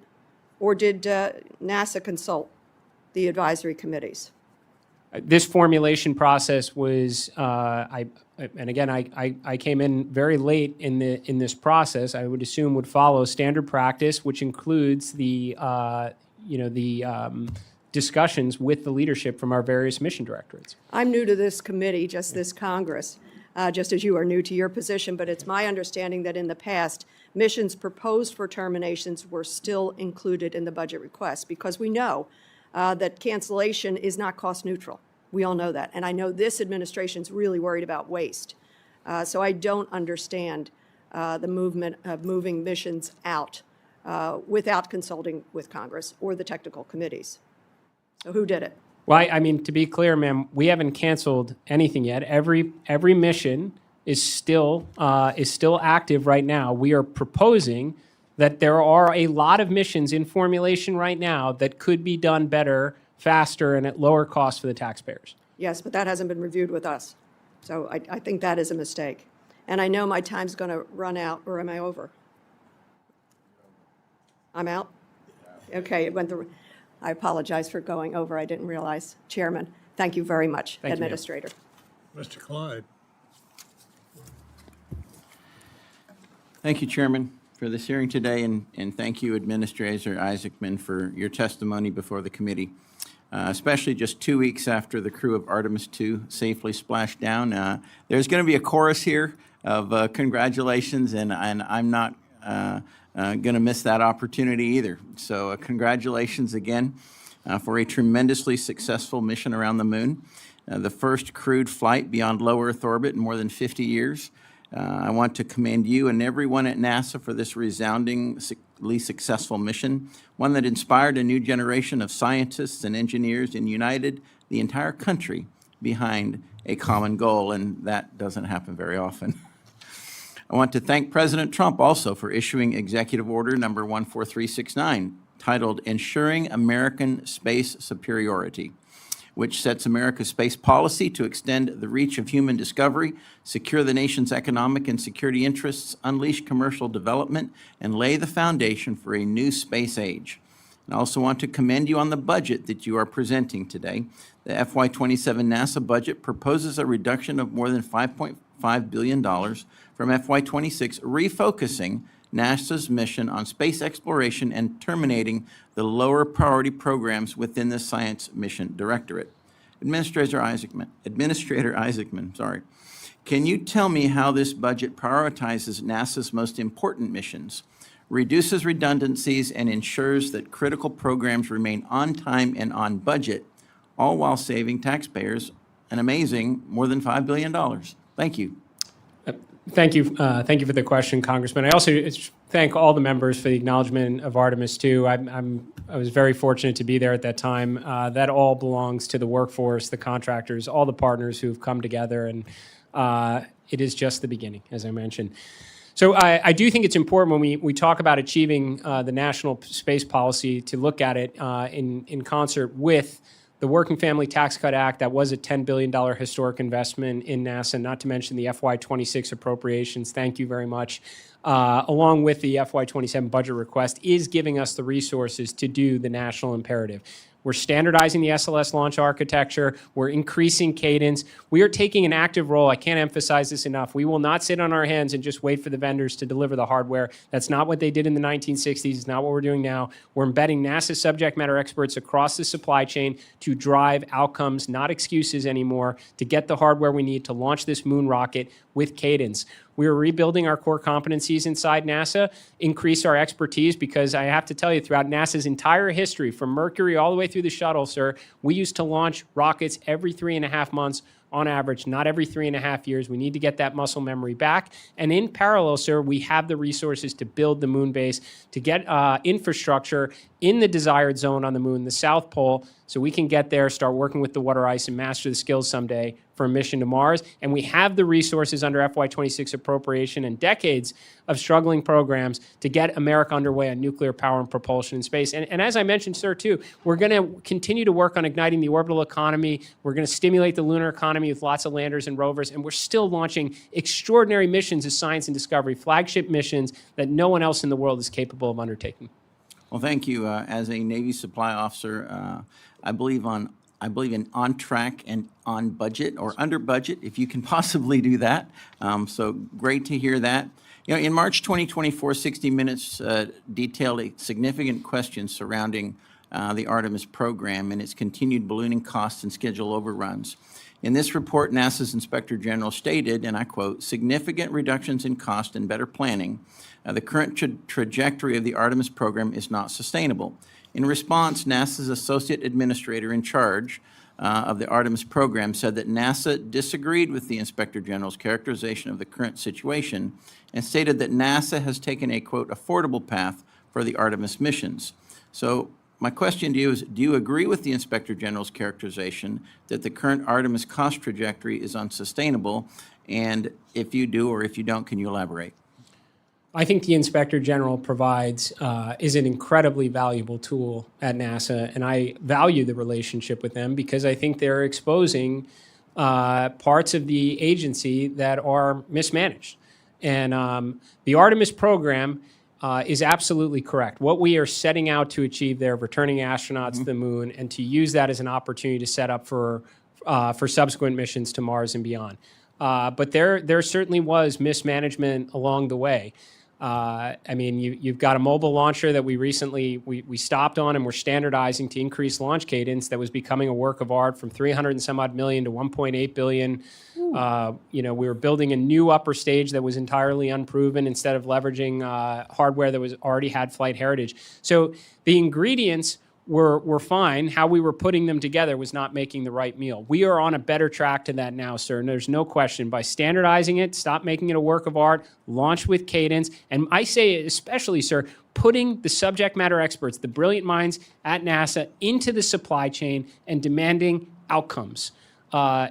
or did NASA consult the advisory committees? This formulation process was, and again, I came in very late in this process. I would assume would follow standard practice, which includes the discussions with the leadership from our various mission directorates. I'm new to this committee, just this Congress. just as you are new to your position, but it's my understanding that in the past, missions proposed for terminations were still included in the budget request, because we know that cancellation is not cost neutral. We all know that. And I know this administration's really worried about waste. So I don't understand the movement of moving missions out without consulting with Congress or the technical committees. So who did it? Well, I mean, to be clear, ma'am, we haven't canceled anything yet. Every mission is still active right now. We are proposing that there are a lot of missions in formulation right now that could be done better, faster, and at lower cost for the taxpayers. Yes, but that hasn't been reviewed with us. So I think that is a mistake. And I know my time's going to run out, or am I over? I'm out? Okay, it went through. I apologize for going over. I didn't realize. Chairman, thank you very much, Thank you, ma'am. Administrator. Mr. Clyde. Thank you, Chairman, for this hearing today, and thank you, Administrator Isaacman, for your testimony before the committee, especially just 2 weeks after the crew of Artemis II safely splashed down. There's going to be a chorus here of congratulations, and I'm not going to miss that opportunity either. So congratulations again for a tremendously successful mission around the moon, the first crewed flight beyond low Earth orbit in more than 50 years. I want to commend you and everyone at NASA for this resoundingly successful mission, one that inspired a new generation of scientists and engineers and united the entire country behind a common goal, and that doesn't happen very often. I want to thank President Trump also for issuing Executive Order number 14369, titled Ensuring American Space Superiority, which sets America's space policy to extend the reach of human discovery, secure the nation's economic and security interests, unleash commercial development, and lay the foundation for a new space age. And I also want to commend you on the budget that you are presenting today. The FY27 NASA budget proposes a reduction of more than $5.5 billion from FY26, refocusing NASA's mission on space exploration and terminating the lower priority programs within the Science Mission Directorate. Administrator Isaacman, can you tell me how this budget prioritizes NASA's most important missions, reduces redundancies, and ensures that critical programs remain on time and on budget, all while saving taxpayers an amazing more than $5 billion? Thank you. Thank you for the question, Congressman. I also thank all the members for the acknowledgement of Artemis II. I was very fortunate to be there at that time. That all belongs to the workforce, the contractors, all the partners who've come together, and it is just the beginning, as I mentioned. So I do think it's important when we talk about achieving the national space policy to look at it in concert with the Working Family Tax Cut Act. That was a $10 billion historic investment in NASA, not to mention the FY26 appropriations. Thank you very much. Along with the FY27 budget request, is giving us the resources to do the national imperative. We're standardizing the SLS launch architecture. We're increasing cadence. We are taking an active role. I can't emphasize this enough. We will not sit on our hands and just wait for the vendors to deliver the hardware. That's not what they did in the 1960s. It's not what we're doing now. We're embedding NASA subject matter experts across the supply chain to drive outcomes, not excuses anymore, to get the hardware we need to launch this moon rocket with cadence. We are rebuilding our core competencies inside NASA, increase our expertise, because I have to tell you, throughout NASA's entire history, from Mercury all the way through the shuttle, sir, we used to launch rockets every 3.5 months on average, not every 3.5 years. We need to get that muscle memory back. And in parallel, sir, we have the resources to build the moon base, to get infrastructure in the desired zone on the moon, the South Pole, so we can get there, start working with the water ice, and master the skills someday for a mission to Mars. And we have the resources under FY26 appropriation and decades of struggling programs to get America underway on nuclear power and propulsion in space. And as I mentioned, sir, too, we're going to continue to work on igniting the orbital economy. We're going to stimulate the lunar economy with lots of landers and rovers. And we're still launching extraordinary missions of science and discovery, flagship missions that no one else in the world is capable of undertaking. Well, thank you. As a Navy supply officer, I believe in on track and on budget, or under budget, if you can possibly do that. So great to hear that. You know, in March 2024, 60 Minutes detailed a significant question surrounding the Artemis program and its continued ballooning costs and schedule overruns. In this report, NASA's Inspector General stated, and I quote, "Significant reductions in cost and better planning. The current trajectory of the Artemis program is not sustainable." In response, NASA's Associate Administrator in charge of the Artemis program said that NASA disagreed with the Inspector General's characterization of the current situation and stated that NASA has taken a, quote, "affordable path" for the Artemis missions. So my question to you is, do you agree with the Inspector General's characterization that the current Artemis cost trajectory is unsustainable? And if you do, or if you don't, can you elaborate? I think the Inspector General provides is an incredibly valuable tool at NASA, and I value the relationship with them because I think they're exposing parts of the agency that are mismanaged. And the Artemis program is absolutely correct. What we are setting out to achieve there, returning astronauts to the moon, and to use that as an opportunity to set up for subsequent missions to Mars and beyond. But there certainly was mismanagement along the way. I mean, you've got a mobile launcher that we recently we stopped on, and we're standardizing to increase launch cadence. That was becoming a work of art from 300 and some odd million to 1.8 billion. We were building a new upper stage that was entirely unproven instead of leveraging hardware that was already had flight heritage. So the ingredients were fine. How we were putting them together was not making the right meal. We are on a better track to that now, sir, and there's no question. By standardizing it, stop making it a work of art, launch with cadence, and I say especially, sir, putting the subject matter experts, the brilliant minds at NASA, into the supply chain and demanding outcomes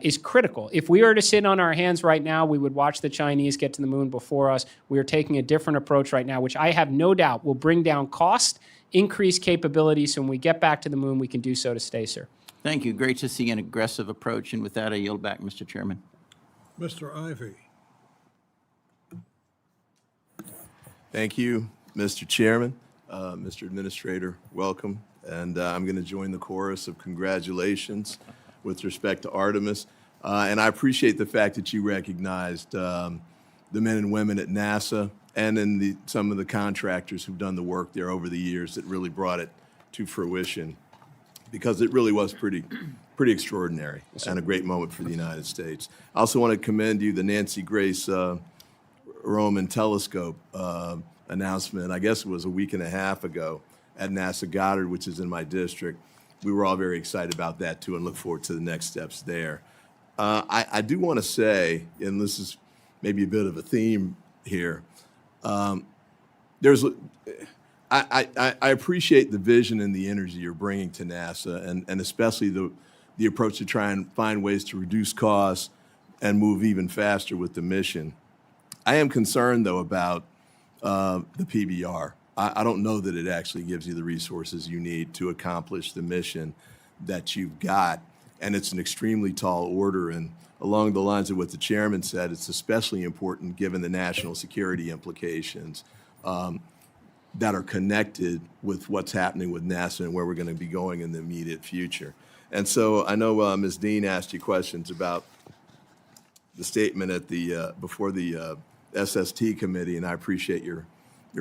is critical. If we were to sit on our hands right now, we would watch the Chinese get to the moon before us. We are taking a different approach right now, which I have no doubt will bring down cost, increase capability, so when we get back to the moon, we can do so to stay, sir. Thank you. Great to see an aggressive approach. And with that, I yield back, Mr. Chairman. Mr. Ivey. Thank you, Mr. Chairman. Mr. Administrator, welcome. And I'm going to join the chorus of congratulations with respect to Artemis. And I appreciate the fact that you recognized the men and women at NASA and in some of the contractors who've done the work there over the years that really brought it to fruition, because it really was pretty extraordinary and a great moment for the United States. I also want to commend you the Nancy Grace Roman telescope announcement. I guess it was a week and a half ago at NASA Goddard, which is in my district. We were all very excited about that too, and look forward to the next steps there. I do want to say, and this is maybe a bit of a theme here, I appreciate the vision and the energy you're bringing to NASA, and especially the approach to try and find ways to reduce costs and move even faster with the mission. I am concerned, though, about the PBR. I don't know that it actually gives you the resources you need to accomplish the mission that you've got, and it's an extremely tall order. And along the lines of what the chairman said, it's especially important given the national security implications that are connected with what's happening with NASA and where we're going to be going in the immediate future. And so I know Ms. Dean asked you questions about the statement at the before the SST committee, and I appreciate your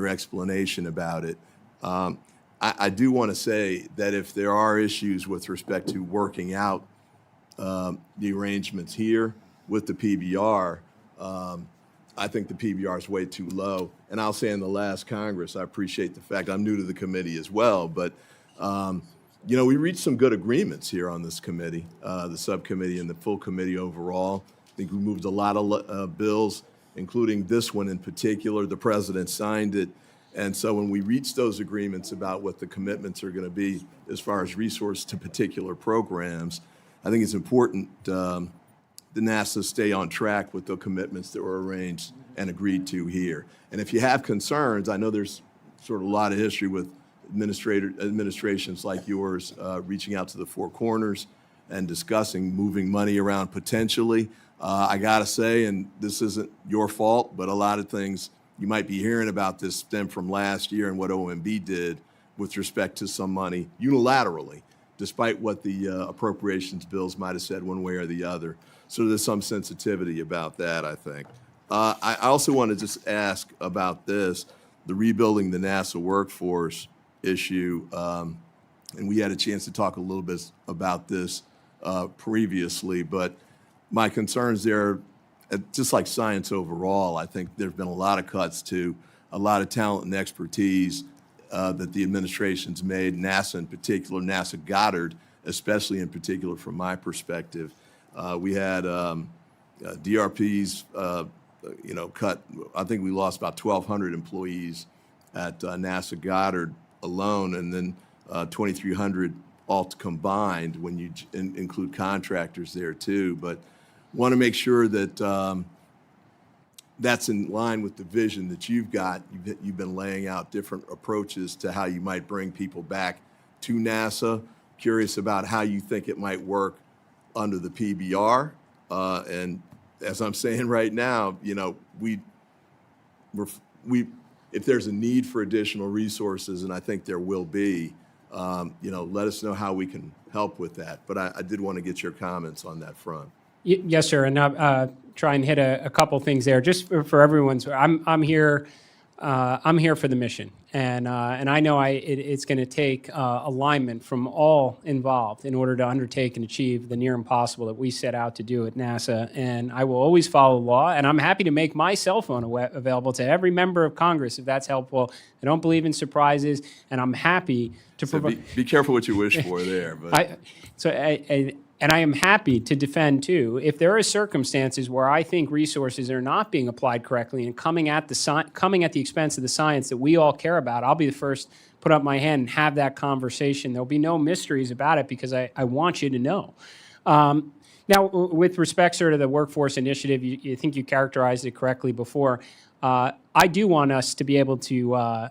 explanation about it. I do want to say that if there are issues with respect to working out the arrangements here with the PBR, I think the PBR is way too low. And I'll say in the last Congress, I appreciate the fact I'm new to the committee as well, but we reached some good agreements here on this committee, the subcommittee and the full committee overall. I think we moved a lot of bills, including this one in particular. The president signed it. And so when we reach those agreements about what the commitments are going to be as far as resource to particular programs, I think it's important the NASA stay on track with the commitments that were arranged and agreed to here. And if you have concerns, I know there's sort of a lot of history with administrations like yours reaching out to the four corners and discussing moving money around potentially. I got to say, and this isn't your fault, but a lot of things you might be hearing about this stem from last year and what OMB did with respect to some money unilaterally, despite what the appropriations bills might have said one way or the other. So there's some sensitivity about that, I think. I also want to just ask about this, the rebuilding the NASA workforce issue, and we had a chance to talk a little bit about this previously, but my concerns there, just like science overall, I think there's been a lot of cuts to a lot of talent and expertise that the administration's made, NASA in particular, NASA Goddard, especially in particular from my perspective. We had DRPs, cut. I think we lost about 1,200 employees at NASA Goddard alone, and then 2,300 all combined when you include contractors there too. But want to make sure that that's in line with the vision that you've got. You've been laying out different approaches to how you might bring people back to NASA. Curious about how you think it might work under the PBR. And as I'm saying right now, if there's a need for additional resources, and I think there will be, let us know how we can help with that. But I did want to get your comments on that front. Yes, sir. And try and hit a couple things there, just for everyone's. I'm here. I'm here for the mission, and I know it's going to take alignment from all involved in order to undertake and achieve the near impossible that we set out to do at NASA. And I will always follow the law, and I'm happy to make my cell phone available to every member of Congress if that's helpful. I don't believe in surprises, and I'm happy to provide. Be careful what you wish for there. But And I am happy to defend, too, if there are circumstances where I think resources are not being applied correctly and coming at the expense of the science that we all care about, I'll be the first to put up my hand and have that conversation. There'll be no mysteries about it because I want you to know. Now, with respect, sir, to the workforce initiative, you think you characterized it correctly before. I do want us to be able to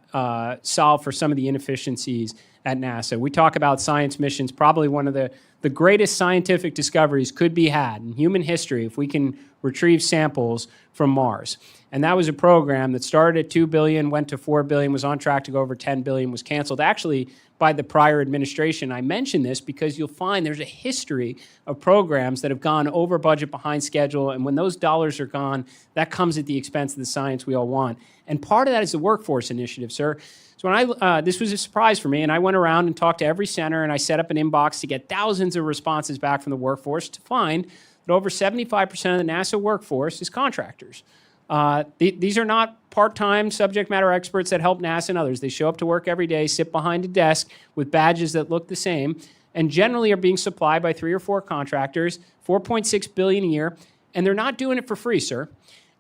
solve for some of the inefficiencies at NASA. We talk about science missions, probably one of the greatest scientific discoveries could be had in human history if we can retrieve samples from Mars. And that was a program that started at $2 billion, went to $4 billion, was on track to go over $10 billion, was canceled actually by the prior administration. I mention this because you'll find there's a history of programs that have gone over budget, behind schedule, and when those dollars are gone, that comes at the expense of the science we all want. And part of that is the workforce initiative, sir. So when this was a surprise for me, and I went around and talked to every center, and I set up an inbox to get thousands of responses back from the workforce to find that over 75% of the NASA workforce is contractors. These are not part-time subject matter experts that help NASA and others. They show up to work every day, sit behind a desk with badges that look the same, and generally are being supplied by 3 or 4 contractors, $4.6 billion a year, and they're not doing it for free, sir.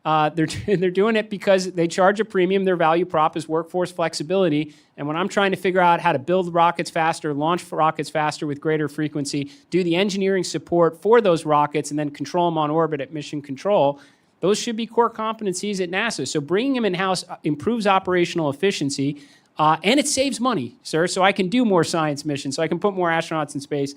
They're doing it because they charge a premium. Their value prop is workforce flexibility. And when I'm trying to figure out how to build rockets faster, launch rockets faster with greater frequency, do the engineering support for those rockets, and then control them on orbit at mission control, those should be core competencies at NASA. So bringing them in-house improves operational efficiency, and it saves money, sir, so I can do more science missions, so I can put more astronauts in space.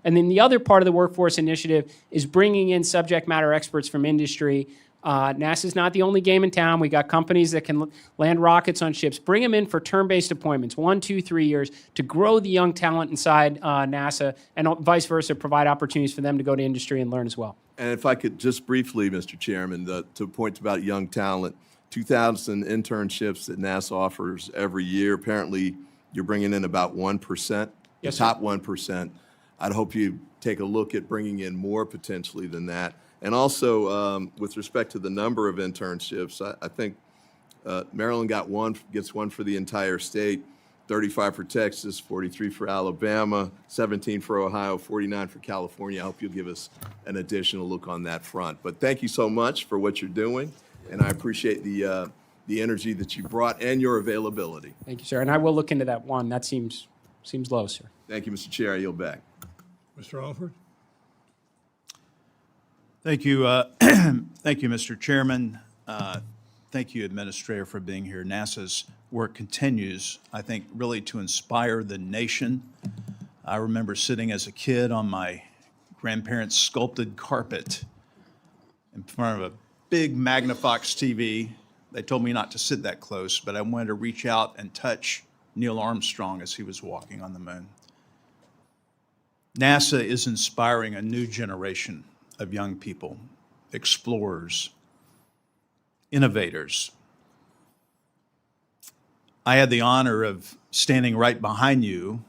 And then the other part of the workforce initiative is bringing in subject matter experts from industry. NASA's not the only game in town. We got companies that can land rockets on ships. Bring them in for term-based appointments, 1, 2, 3 years, to grow the young talent inside NASA, and vice versa, provide opportunities for them to go to industry and learn as well. And if I could just briefly, Mr. Chairman, to point about young talent, 2,000 internships that NASA offers every year. Apparently, you're bringing in about 1%, Yes, the top 1%. I'd hope you take a look at bringing in more potentially than that. And also, with respect to the number of internships, I think Maryland gets one for the entire state, 35 for Texas, 43 for Alabama, 17 for Ohio, 49 for California. I hope you'll give us an additional look on that front. But thank you so much for what you're doing, and I appreciate the energy that you brought and your availability. Thank you, sir. And I will look into that one. That seems low, sir. Thank you, Mr. Chair. I yield back. Mr. Alford? Thank you. Thank you, Mr. Chairman. Thank you, Administrator, for being here. NASA's work continues, I think, really to inspire the nation. I remember sitting as a kid on my grandparents' sculpted carpet in front of a big Magnavox TV. They told me not to sit that close, but I wanted to reach out and touch Neil Armstrong as he was walking on the moon. NASA is inspiring a new generation of young people, explorers, innovators. I had the honor of standing right behind you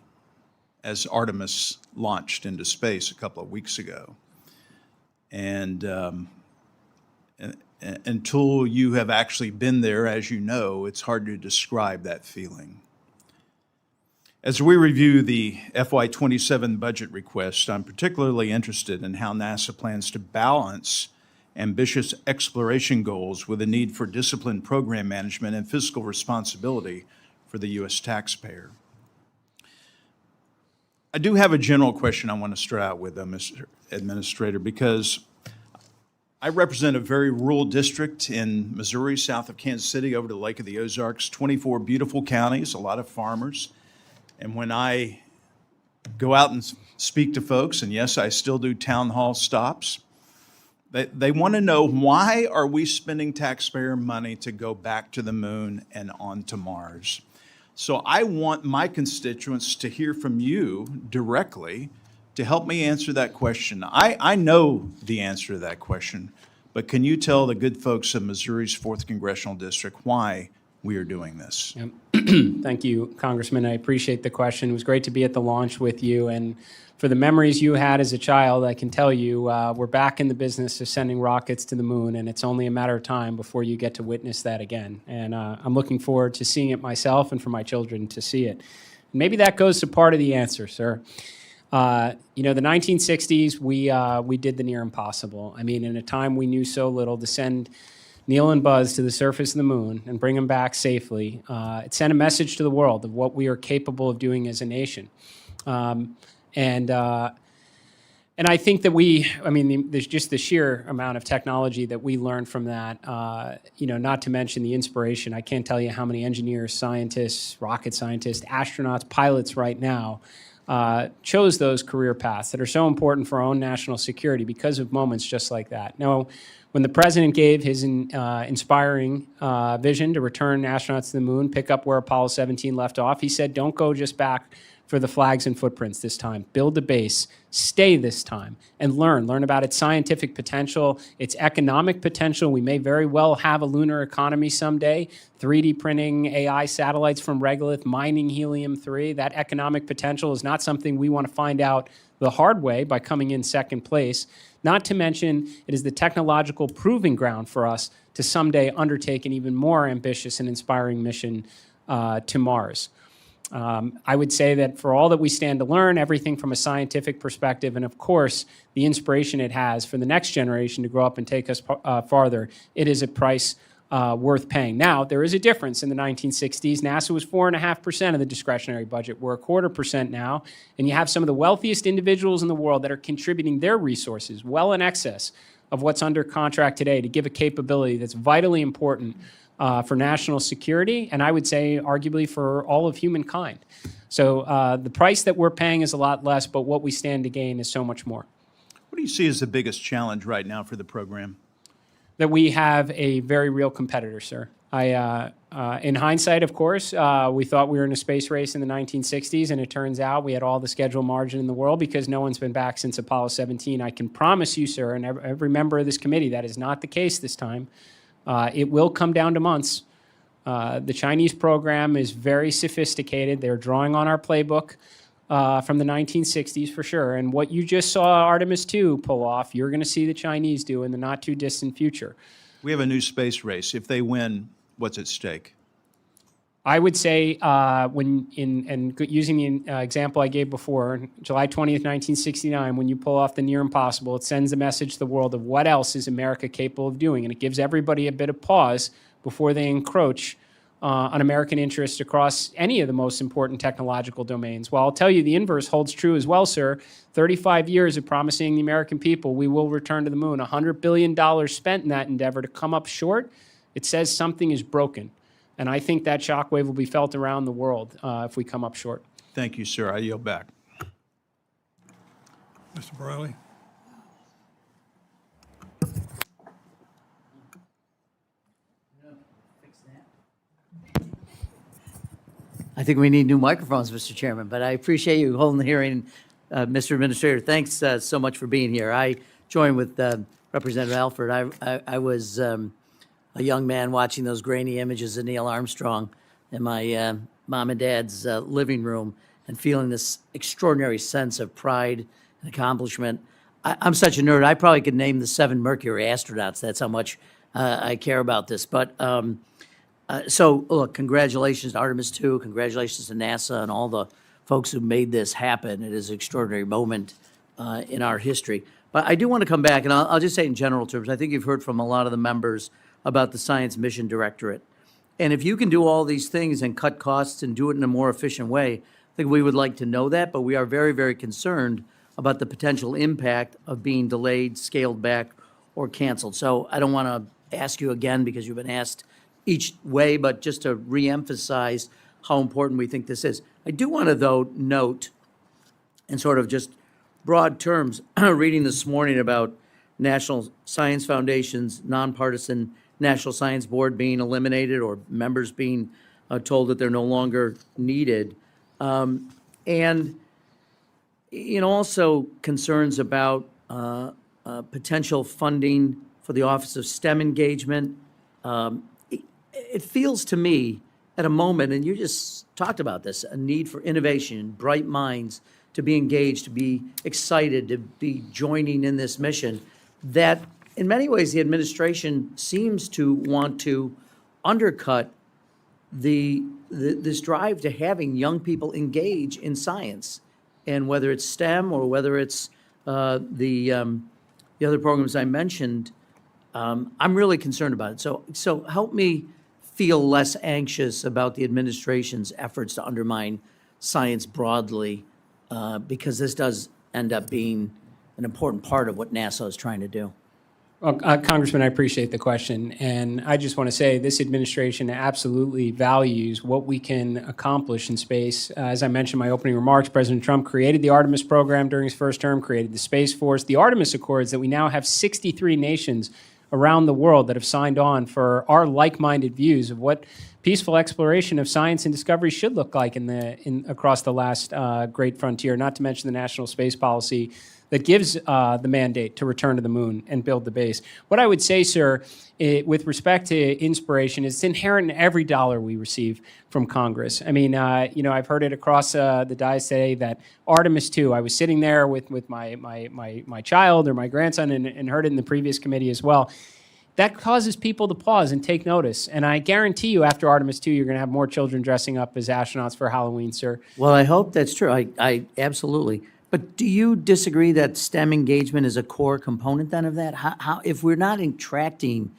as Artemis launched into space a couple of weeks ago. And until you have actually been there, as you know, it's hard to describe that feeling. As we review the FY27 budget request, I'm particularly interested in how NASA plans to balance ambitious exploration goals with a need for disciplined program management and fiscal responsibility for the U.S. taxpayer. I do have a general question I want to start out with, Mr. Administrator, because I represent a very rural district in Missouri, south of Kansas City, over to the Lake of the Ozarks, 24 beautiful counties, a lot of farmers. And when I go out and speak to folks, and yes, I still do town hall stops, they want to know, why are we spending taxpayer money to go back to the moon and on to Mars? So I want my constituents to hear from you directly to help me answer that question. I know the answer to that question, but can you tell the good folks of Missouri's 4th Congressional District why we are doing this? Thank you, Congressman. I appreciate the question. It was great to be at the launch with you. And for the memories you had as a child, I can tell you we're back in the business of sending rockets to the moon, and it's only a matter of time before you get to witness that again. And I'm looking forward to seeing it myself and for my children to see it. Maybe that goes to part of the answer, sir. You know, the 1960s, we did the near impossible. I mean, in a time we knew so little, to send Neil and Buzz to the surface of the moon and bring them back safely, it sent a message to the world of what we are capable of doing as a nation. And I think that there's just the sheer amount of technology that we learned from that, you know, not to mention the inspiration. I can't tell you how many engineers, scientists, rocket scientists, astronauts, pilots right now chose those career paths that are so important for our own national security because of moments just like that. Now, when the president gave his inspiring vision to return astronauts to the moon, pick up where Apollo 17 left off, he said, don't go just back for the flags and footprints this time. Build a base, stay this time, and learn about its scientific potential, its economic potential. We may very well have a lunar economy someday, 3D printing AI satellites from regolith, mining helium-3. That economic potential is not something we want to find out the hard way by coming in second place. Not to mention, it is the technological proving ground for us to someday undertake an even more ambitious and inspiring mission to Mars. I would say that for all that we stand to learn, everything from a scientific perspective, and of course, the inspiration it has for the next generation to grow up and take us farther, it is a price worth paying. Now, there is a difference. In the 1960s, NASA was 4.5% of the discretionary budget. We're 0.25% now, and you have some of the wealthiest individuals in the world that are contributing their resources well in excess of what's under contract today to give a capability that's vitally important for national security, and I would say arguably for all of humankind. So the price that we're paying is a lot less, but what we stand to gain is so much more. What do you see as the biggest challenge right now for the program? That we have a very real competitor, sir. In hindsight, of course, we thought we were in a space race in the 1960s, and it turns out we had all the schedule margin in the world because no one's been back since Apollo 17. I can promise you, sir, and every member of this committee, that is not the case this time. It will come down to months. The Chinese program is very sophisticated. They're drawing on our playbook from the 1960s for sure. And what you just saw Artemis II pull off, you're going to see the Chinese do in the not too distant future. We have a new space race. If they win, what's at stake? I would say using the example I gave before, July 20th, 1969, when you pull off the near impossible, it sends a message to the world of what else is America capable of doing. And it gives everybody a bit of pause before they encroach on American interests across any of the most important technological domains. Well, I'll tell you the inverse holds true as well, sir. 35 years of promising the American people we will return to the moon, $100 billion spent in that endeavor to come up short. It says something is broken. And I think that shockwave will be felt around the world if we come up short. Thank you, sir. I yield back. Mr. Briley? I think we need new microphones, Mr. Chairman, but I appreciate you holding the hearing. Mr. Administrator, thanks so much for being here. I join with Representative Alford. I was a young man watching those grainy images of Neil Armstrong in my mom and dad's living room and feeling this extraordinary sense of pride and accomplishment. I'm such a nerd. I probably could name the 7 Mercury astronauts. That's how much I care about this. But so, look, congratulations to Artemis II. Congratulations to NASA and all the folks who made this happen. It is an extraordinary moment in our history. But I do want to come back, and I'll just say in general terms, I think you've heard from a lot of the members about the Science Mission Directorate. And if you can do all these things and cut costs and do it in a more efficient way, I think we would like to know that, but we are very, very concerned about the potential impact of being delayed, scaled back, or canceled. So I don't want to ask you again because you've been asked each way, but just to reemphasize how important we think this is. I do want to, though, note, in sort of just broad terms, reading this morning about National Science Foundation's nonpartisan National Science Board being eliminated or members being told that they're no longer needed. And, you know, also concerns about potential funding for the Office of STEM Engagement. It feels to me at a moment, and you just talked about this, a need for innovation, bright minds to be engaged, to be excited, to be joining in this mission, that in many ways the administration seems to want to undercut this drive to having young people engage in science. And whether it's STEM or whether it's the other programs I mentioned, I'm really concerned about it. So help me feel less anxious about the administration's efforts to undermine science broadly, because this does end up being an important part of what NASA is trying to do. Well, Congressman, I appreciate the question, and I just want to say this administration absolutely values what we can accomplish in space. As I mentioned in my opening remarks, President Trump created the Artemis program during his first term, created the Space Force, the Artemis Accords that we now have 63 nations around the world that have signed on for our like-minded views of what peaceful exploration of science and discovery should look like across the last great frontier, not to mention the National Space Policy that gives the mandate to return to the moon and build the base. What I would say, sir, with respect to inspiration, it's inherent in every dollar we receive from Congress. I mean, you know, I've heard it across the dais today that Artemis II, I was sitting there with my child or my grandson and heard it in the previous committee as well. That causes people to pause and take notice. And I guarantee you after Artemis II, you're going to have more children dressing up as astronauts for Halloween, sir. Well, I hope that's true. I absolutely. But do you disagree that STEM engagement is a core component then of that? How if we're not attracting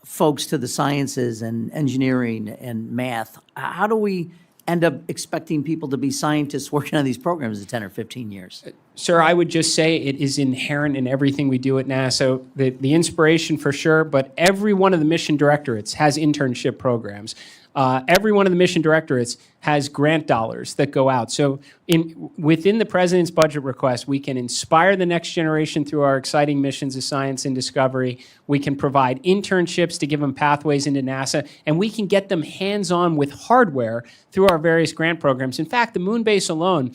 folks to the sciences and engineering and math, how do we end up expecting people to be scientists working on these programs in 10 or 15 years? Sir, I would just say it is inherent in everything we do at NASA, the inspiration for sure, but every one of the mission directorates has internship programs. Every one of the mission directorates has grant dollars that go out. So within the president's budget request, we can inspire the next generation through our exciting missions of science and discovery. We can provide internships to give them pathways into NASA, and we can get them hands-on with hardware through our various grant programs. In fact, the moon base alone,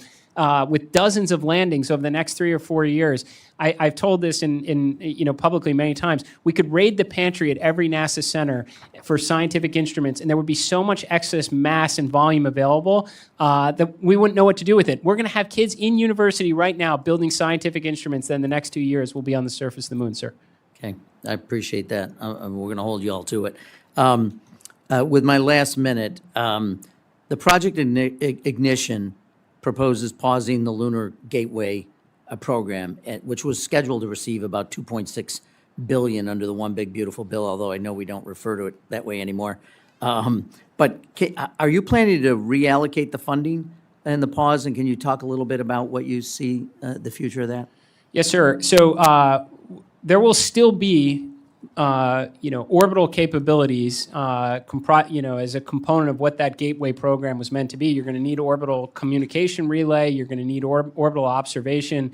with dozens of landings over the next 3 or 4 years. I've told this in publicly many times. We could raid the pantry at every NASA center for scientific instruments, and there would be so much excess mass and volume available that we wouldn't know what to do with it. We're going to have kids in university right now building scientific instruments that in the next 2 years will be on the surface of the moon, sir. Okay, I appreciate that. We're going to hold you all to it. With my last minute, the Project Ignition proposes pausing the Lunar Gateway program, which was scheduled to receive about $2.6 billion under the One Big Beautiful Bill, although I know we don't refer to it that way anymore. But are you planning to reallocate the funding and the pause, and can you talk a little bit about what you see the future of that? Yes, sir. So there will still be orbital capabilities, as a component of what that Gateway program was meant to be. You're going to need orbital communication relay. You're going to need orbital observation.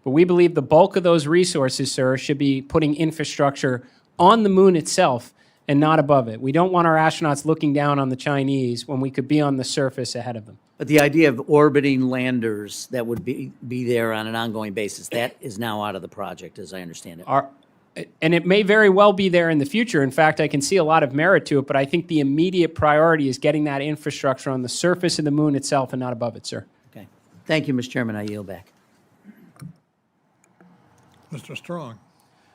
But we believe the bulk of those resources, sir, should be putting infrastructure on the moon itself and not above it. We don't want our astronauts looking down on the Chinese when we could be on the surface ahead of them. But the idea of orbiting landers that would be there on an ongoing basis, that is now out of the project, as I understand it. And it may very well be there in the future. In fact, I can see a lot of merit to it, but I think the immediate priority is getting that infrastructure on the surface of the moon itself and not above it, sir. Okay. Thank you, Mr. Chairman. I yield back. Mr. Strong.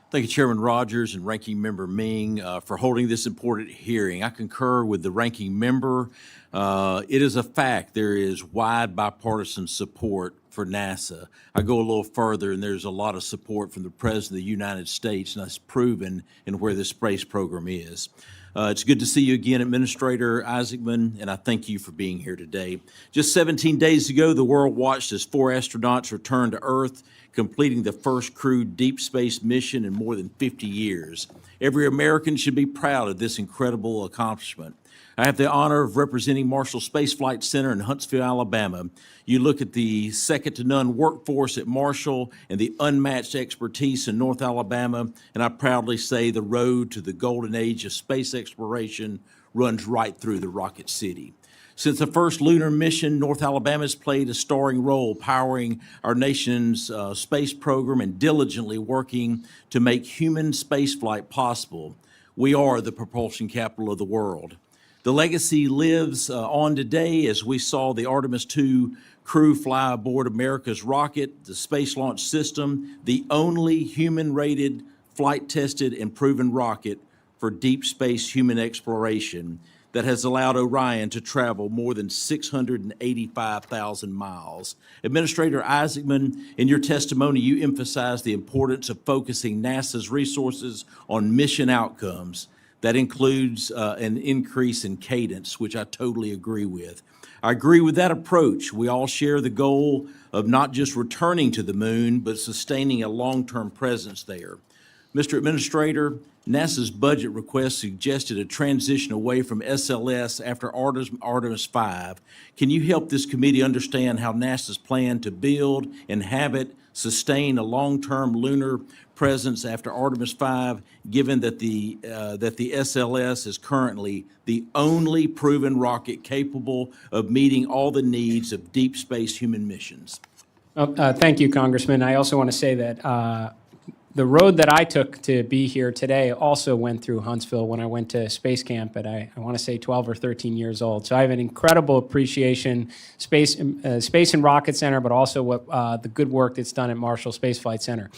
Thank you, Chairman Rogers and Ranking Member Ming, for holding this important hearing. I concur with the Ranking Member. It is a fact there is wide bipartisan support for NASA. I go a little further, and there's a lot of support from the President of the United States, and that's proven in where this space program is. It's good to see you again, Administrator Isaacman, and I thank you for being here today. Just 17 days ago, the world watched as 4 astronauts returned to Earth, completing the first crewed deep space mission in more than 50 years. Every American should be proud of this incredible accomplishment. I have the honor of representing Marshall Space Flight Center in Huntsville, Alabama. You look at the second-to-none workforce at Marshall and the unmatched expertise in North Alabama, and I proudly say the road to the golden age of space exploration runs right through the Rocket City. Since the first lunar mission, North Alabama has played a starring role powering our nation's space program and diligently working to make human spaceflight possible. We are the propulsion capital of the world. The legacy lives on today as we saw the Artemis II crew fly aboard America's rocket, the Space Launch System, the only human-rated, flight-tested, and proven rocket for deep space human exploration that has allowed Orion to travel more than 685,000 miles. Administrator Isaacman, in your testimony, you emphasized the importance of focusing NASA's resources on mission outcomes. That includes an increase in cadence, which I totally agree with. I agree with that approach. We all share the goal of not just returning to the moon, but sustaining a long-term presence there. Mr. Administrator, NASA's budget request suggested a transition away from SLS after Artemis 5. Can you help this committee understand how NASA's plan to build, inhabit, sustain a long-term lunar presence after Artemis 5, given that the SLS is currently the only proven rocket capable of meeting all the needs of deep space human missions? Thank you, Congressman. I also want to say that the road that I took to be here today also went through Huntsville when I went to space camp at, I want to say 12 or 13 years old. So I have an incredible appreciation, Space and Rocket Center, but also what the good work that's done at Marshall Space Flight Center.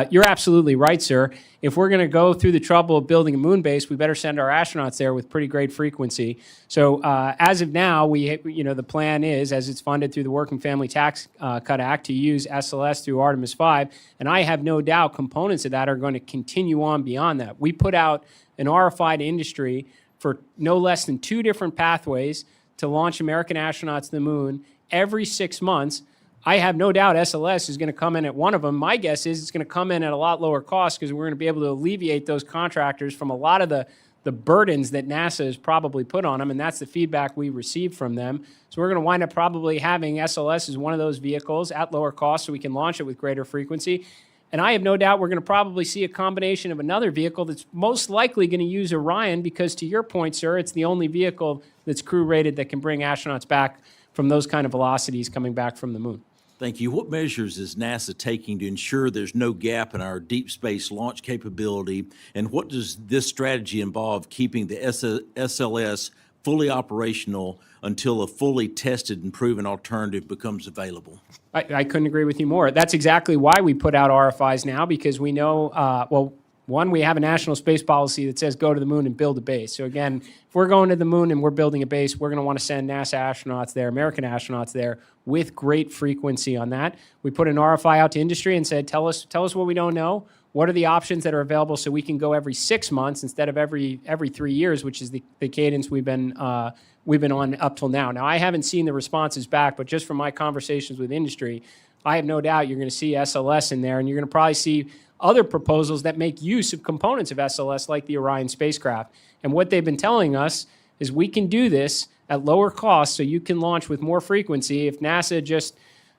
You're absolutely right, sir. If we're going to go through the trouble of building a moon base, we better send our astronauts there with pretty great frequency. So as of now, the plan is, as it's funded through the Working Family Tax Cut Act, to use SLS through Artemis 5, and I have no doubt components of that are going to continue on beyond that. We put out an RFI to industry for no less than 2 different pathways to launch American astronauts to the moon every 6 months. I have no doubt SLS is going to come in at one of them. My guess is it's going to come in at a lot lower cost because we're going to be able to alleviate those contractors from a lot of the burdens that NASA has probably put on them, and that's the feedback we received from them. So we're going to wind up probably having SLS as one of those vehicles at lower cost so we can launch it with greater frequency. And I have no doubt we're going to probably see a combination of another vehicle that's most likely going to use Orion because, to your point, sir, it's the only vehicle that's crew-rated that can bring astronauts back from those kind of velocities coming back from the moon. Thank you. What measures is NASA taking to ensure there's no gap in our deep space launch capability? And what does this strategy involve keeping the SLS fully operational until a fully tested and proven alternative becomes available? I couldn't agree with you more. That's exactly why we put out RFIs now, because we know, one, we have a national space policy that says go to the moon and build a base. So again, if we're going to the moon and we're building a base, we're going to want to send NASA astronauts there, American astronauts there, with great frequency on that. We put an RFI out to industry and said, tell us what we don't know. What are the options that are available so we can go every 6 months instead of every 3 years, which is the cadence we've been on up till now. Now, I haven't seen the responses back, but just from my conversations with industry, I have no doubt you're going to see SLS in there, and you're going to probably see other proposals that make use of components of SLS like the Orion spacecraft. And what they've been telling us is we can do this at lower cost so you can launch with more frequency if NASA just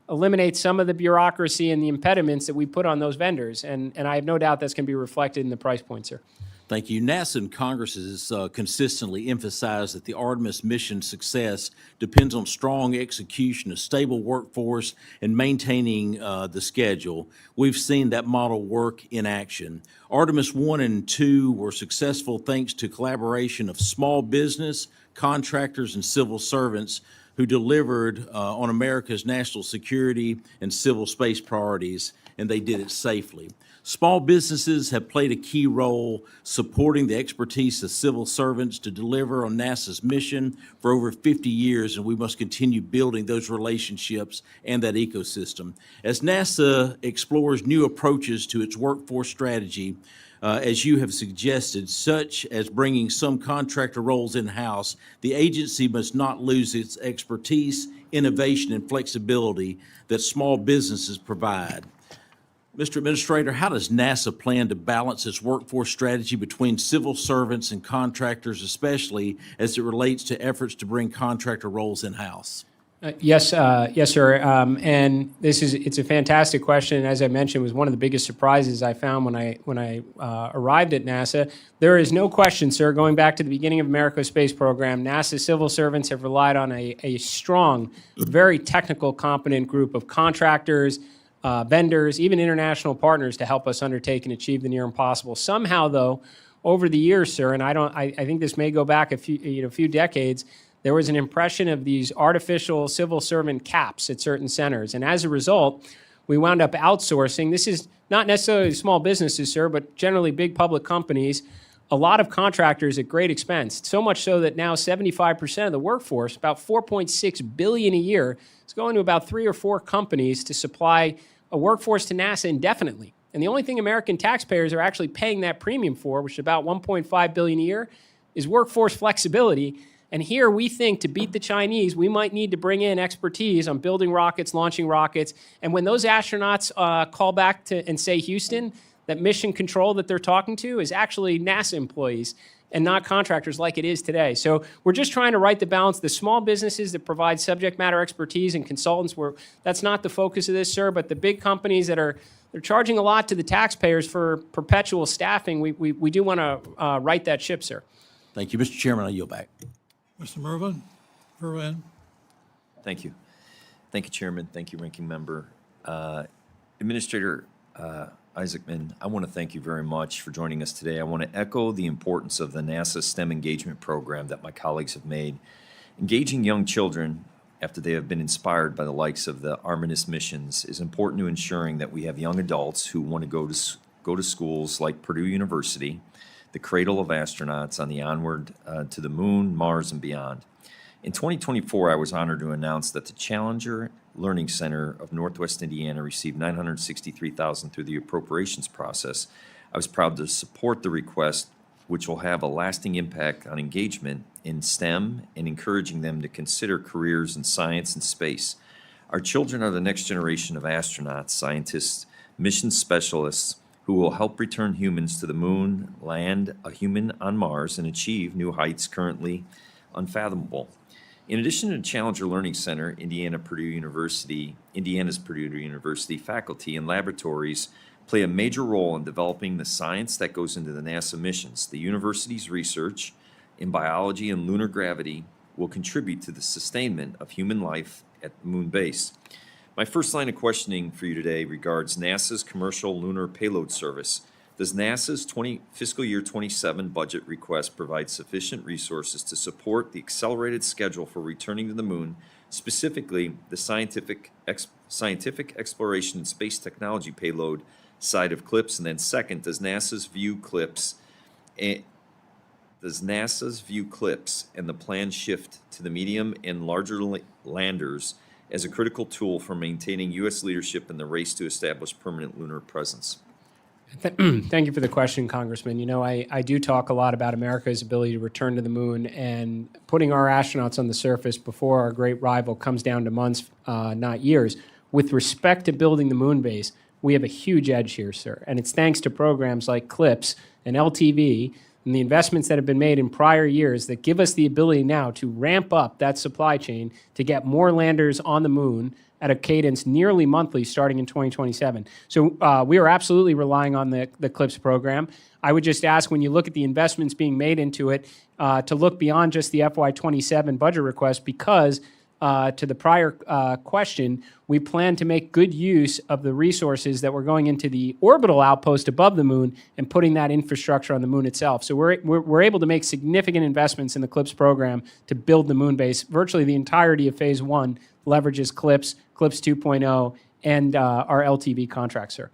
eliminates some of the bureaucracy and the impediments that we put on those vendors. And I have no doubt that's going to be reflected in the price point, sir. Thank you. NASA and Congress has consistently emphasized that the Artemis mission success depends on strong execution, a stable workforce, and maintaining the schedule. We've seen that model work in action. Artemis 1 and 2 were successful thanks to collaboration of small business, contractors, and civil servants who delivered on America's national security and civil space priorities. and they did it safely. Small businesses have played a key role supporting the expertise of civil servants to deliver on NASA's mission for over 50 years, and we must continue building those relationships and that ecosystem. As NASA explores new approaches to its workforce strategy, as you have suggested, such as bringing some contractor roles in-house, the agency must not lose its expertise, innovation, and flexibility that small businesses provide. Mr. Administrator, how does NASA plan to balance its workforce strategy between civil servants and contractors, especially as it relates to efforts to bring contractor roles in-house? Yes, sir. And it's a fantastic question. As I mentioned, it was one of the biggest surprises I found when I arrived at NASA. There is no question, sir, going back to the beginning of America's space program, NASA civil servants have relied on a strong, very technical, competent group of contractors, vendors, even international partners to help us undertake and achieve the near impossible. Somehow, though, over the years, sir, and I think this may go back a few decades, there was an impression of these artificial civil servant caps at certain centers. And as a result, we wound up outsourcing. This is not necessarily small businesses, sir, but generally big public companies, a lot of contractors at great expense. So much so that now 75% of the workforce, about $4.6 billion a year, is going to about 3 or 4 companies to supply a workforce to NASA indefinitely. And the only thing American taxpayers are actually paying that premium for, which is about $1.5 billion a year, is workforce flexibility. And here we think to beat the Chinese, we might need to bring in expertise on building rockets, launching rockets. And when those astronauts call back and say Houston, that mission control that they're talking to is actually NASA employees and not contractors like it is today. So we're just trying to right the balance. The small businesses that provide subject matter expertise and consultants, that's not the focus of this, sir, but the big companies that they're charging a lot to the taxpayers for perpetual staffing, we do want to right that ship, sir. Thank you. Mr. Chairman, I yield back. Mr. Mervin? Thank you. Thank you, Chairman. Thank you, Ranking Member. Administrator Isaacman, I want to thank you very much for joining us today. I want to echo the importance of the NASA STEM engagement program that my colleagues have made. Engaging young children after they have been inspired by the likes of the Artemis missions is important to ensuring that we have young adults who want to go to schools like Purdue University, the cradle of astronauts on the onward to the moon, Mars, and beyond. In 2024, I was honored to announce that the Challenger Learning Center of Northwest Indiana received $963,000 through the appropriations process. I was proud to support the request, which will have a lasting impact on engagement in STEM and encouraging them to consider careers in science and space. Our children are the next generation of astronauts, scientists, mission specialists, who will help return humans to the moon, land a human on Mars, and achieve new heights currently unfathomable. In addition to the Challenger Learning Center, Indiana's Purdue University faculty and laboratories play a major role in developing the science that goes into the NASA missions. The university's research in biology and lunar gravity will contribute to the sustainment of human life at the moon base. My first line of questioning for you today regards NASA's commercial lunar payload service. Does NASA's fiscal year 27 budget request provide sufficient resources to support the accelerated schedule for returning to the moon, specifically the scientific exploration and space technology payload side of CLIPS? And then second, does NASA's view CLIPS and the planned shift to the medium and larger landers as a critical tool for maintaining U.S. leadership in the race to establish permanent lunar presence? Thank you for the question, Congressman. You know, I do talk a lot about America's ability to return to the moon, and putting our astronauts on the surface before our great rival comes down to months, not years. With respect to building the moon base, we have a huge edge here, sir, and it's thanks to programs like CLIPS and LTV and the investments that have been made in prior years that give us the ability now to ramp up that supply chain to get more landers on the moon at a cadence nearly monthly starting in 2027. So we are absolutely relying on the CLIPS program. I would just ask, when you look at the investments being made into it, to look beyond just the FY27 budget request, because to the prior question, we plan to make good use of the resources that we're going into the orbital outpost above the moon and putting that infrastructure on the moon itself. So we're able to make significant investments in the CLIPS program to build the moon base. Virtually the entirety of Phase 1 leverages CLIPS, CLIPS 2.0, and our LTV contract, sir.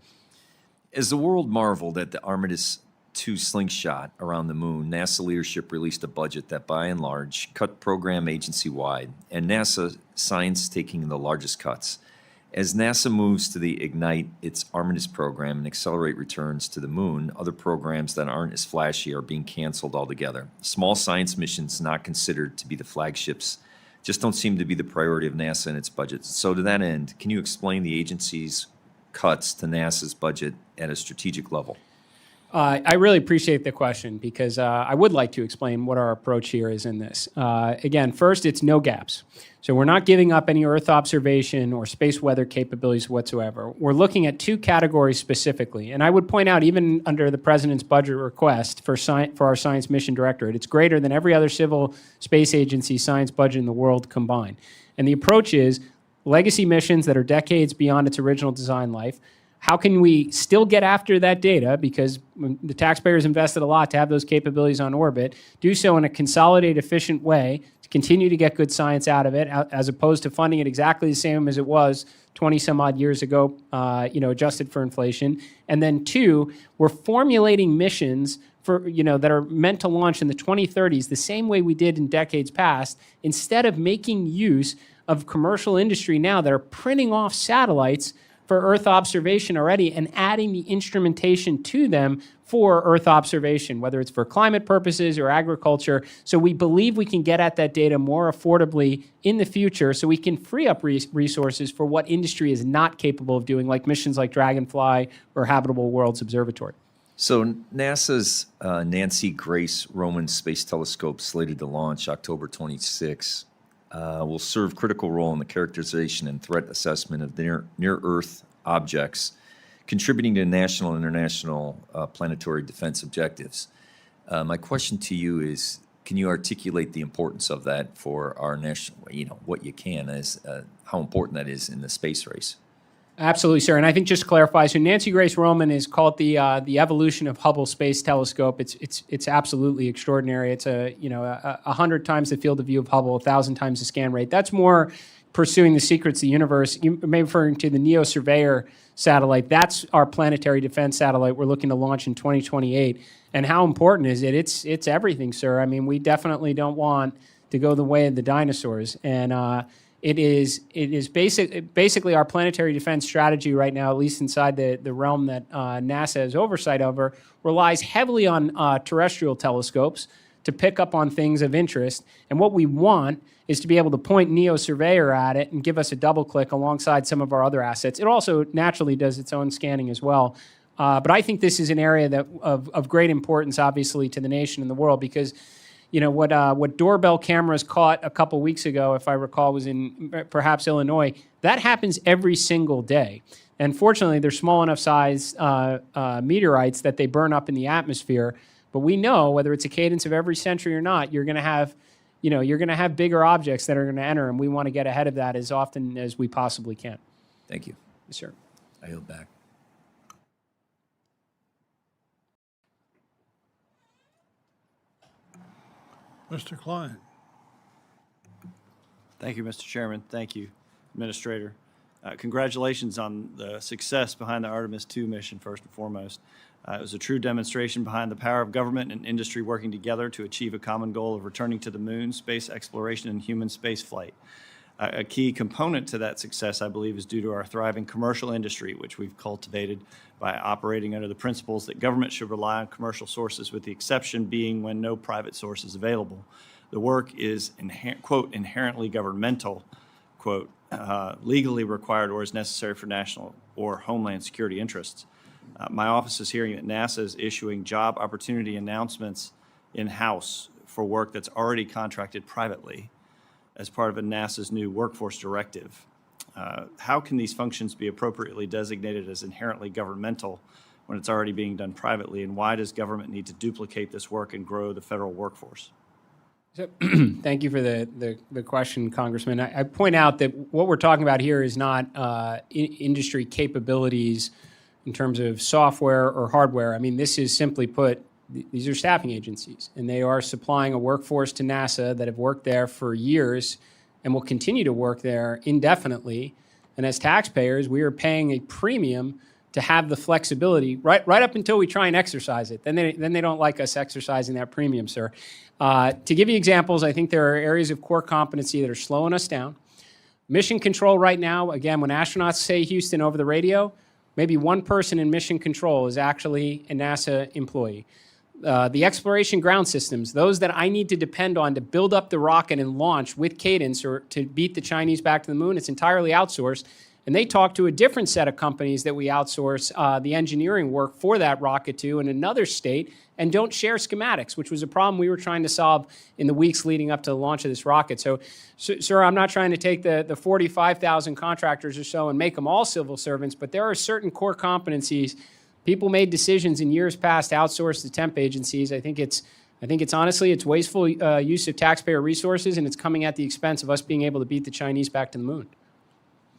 As the world marveled at the Artemis II slingshot around the moon, NASA leadership released a budget that, by and large, cut program agency-wide, and NASA science taking the largest cuts. As NASA moves to the Ignite its Artemis program and accelerate returns to the moon, other programs that aren't as flashy are being canceled altogether. Small science missions not considered to be the flagships just don't seem to be the priority of NASA and its budget. So to that end, can you explain the agency's cuts to NASA's budget at a strategic level? I really appreciate the question because I would like to explain what our approach here is in this. Again, first, it's no gaps. So we're not giving up any Earth observation or space weather capabilities whatsoever. We're looking at two categories specifically. And I would point out, even under the President's budget request for our Science Mission Directorate, it's greater than every other civil space agency science budget in the world combined. And the approach is legacy missions that are decades beyond its original design life. How can we still get after that data, because the taxpayers invested a lot to have those capabilities on orbit, do so in a consolidated, efficient way to continue to get good science out of it, as opposed to funding it exactly the same as it was 20 some odd years ago, adjusted for inflation. And then two, we're formulating missions for, that are meant to launch in the 2030s the same way we did in decades past, instead of making use of commercial industry now that are printing off satellites for Earth observation already and adding the instrumentation to them for Earth observation, whether it's for climate purposes or agriculture. So we believe we can get at that data more affordably in the future, so we can free up resources for what industry is not capable of doing, like missions like Dragonfly or Habitable Worlds Observatory. So NASA's Nancy Grace Roman Space Telescope, slated to launch October 26, will serve critical role in the characterization and threat assessment of near-Earth objects, contributing to national and international planetary defense objectives. My question to you is, can you articulate the importance of that for our national, what you can, as how important that is in the space race? Absolutely, sir. And I think just to clarify, so Nancy Grace Roman is called the evolution of Hubble Space Telescope. It's absolutely extraordinary. It's 100 times the field of view of Hubble, 1,000 times the scan rate. That's more pursuing the secrets of the universe. You may be referring to the NEO Surveyor satellite. That's our planetary defense satellite we're looking to launch in 2028. And how important is it? It's everything, sir. I mean, we definitely don't want to go the way of the dinosaurs. And it is basically our planetary defense strategy right now, at least inside the realm that NASA has oversight over, relies heavily on terrestrial telescopes to pick up on things of interest. And what we want is to be able to point NEO Surveyor at it and give us a double click alongside some of our other assets. It also naturally does its own scanning as well. But I think this is an area of great importance, obviously, to the nation and the world, because what doorbell cameras caught a couple weeks ago, if I recall, was in perhaps Illinois. That happens every single day. And fortunately, they're small enough size meteorites that they burn up in the atmosphere. But we know, whether it's a cadence of every century or not, you're going to have bigger objects that are going to enter, and we want to get ahead of that as often as we possibly can. Thank you. Yes, sir. I yield back. Mr. Klein. Thank you, Mr. Chairman. Thank you, Administrator. Congratulations on the success behind the Artemis II mission, first and foremost. It was a true demonstration behind the power of government and industry working together to achieve a common goal of returning to the moon, space exploration, and human space flight. A key component to that success, I believe, is due to our thriving commercial industry, which we've cultivated by operating under the principles that government should rely on commercial sources, with the exception being when no private source is available. The work is, quote, inherently governmental, quote, legally required or is necessary for national or homeland security interests. My office is hearing that NASA is issuing job opportunity announcements in-house for work that's already contracted privately as part of NASA's new workforce directive. How can these functions be appropriately designated as inherently governmental when it's already being done privately, and why does government need to duplicate this work and grow the federal workforce? So, thank you for the question, Congressman. I point out that what we're talking about here is not industry capabilities in terms of software or hardware. I mean, this is simply put, these are staffing agencies, and they are supplying a workforce to NASA that have worked there for years and will continue to work there indefinitely And as taxpayers, we are paying a premium to have the flexibility right up until we try and exercise it. Then they don't like us exercising that premium, sir. To give you examples, I think there are areas of core competency that are slowing us down. Mission control right now, again, when astronauts say Houston over the radio, maybe one person in mission control is actually a NASA employee. The exploration ground systems, those that I need to depend on to build up the rocket and launch with cadence or to beat the Chinese back to the moon, it's entirely outsourced. And they talk to a different set of companies that we outsource the engineering work for that rocket to in another state and don't share schematics, which was a problem we were trying to solve in the weeks leading up to the launch of this rocket. So sir, I'm not trying to take the 45,000 contractors or so and make them all civil servants, but there are certain core competencies. People made decisions in years past to outsource to temp agencies. I think it's honestly, it's wasteful use of taxpayer resources, and it's coming at the expense of us being able to beat the Chinese back to the moon.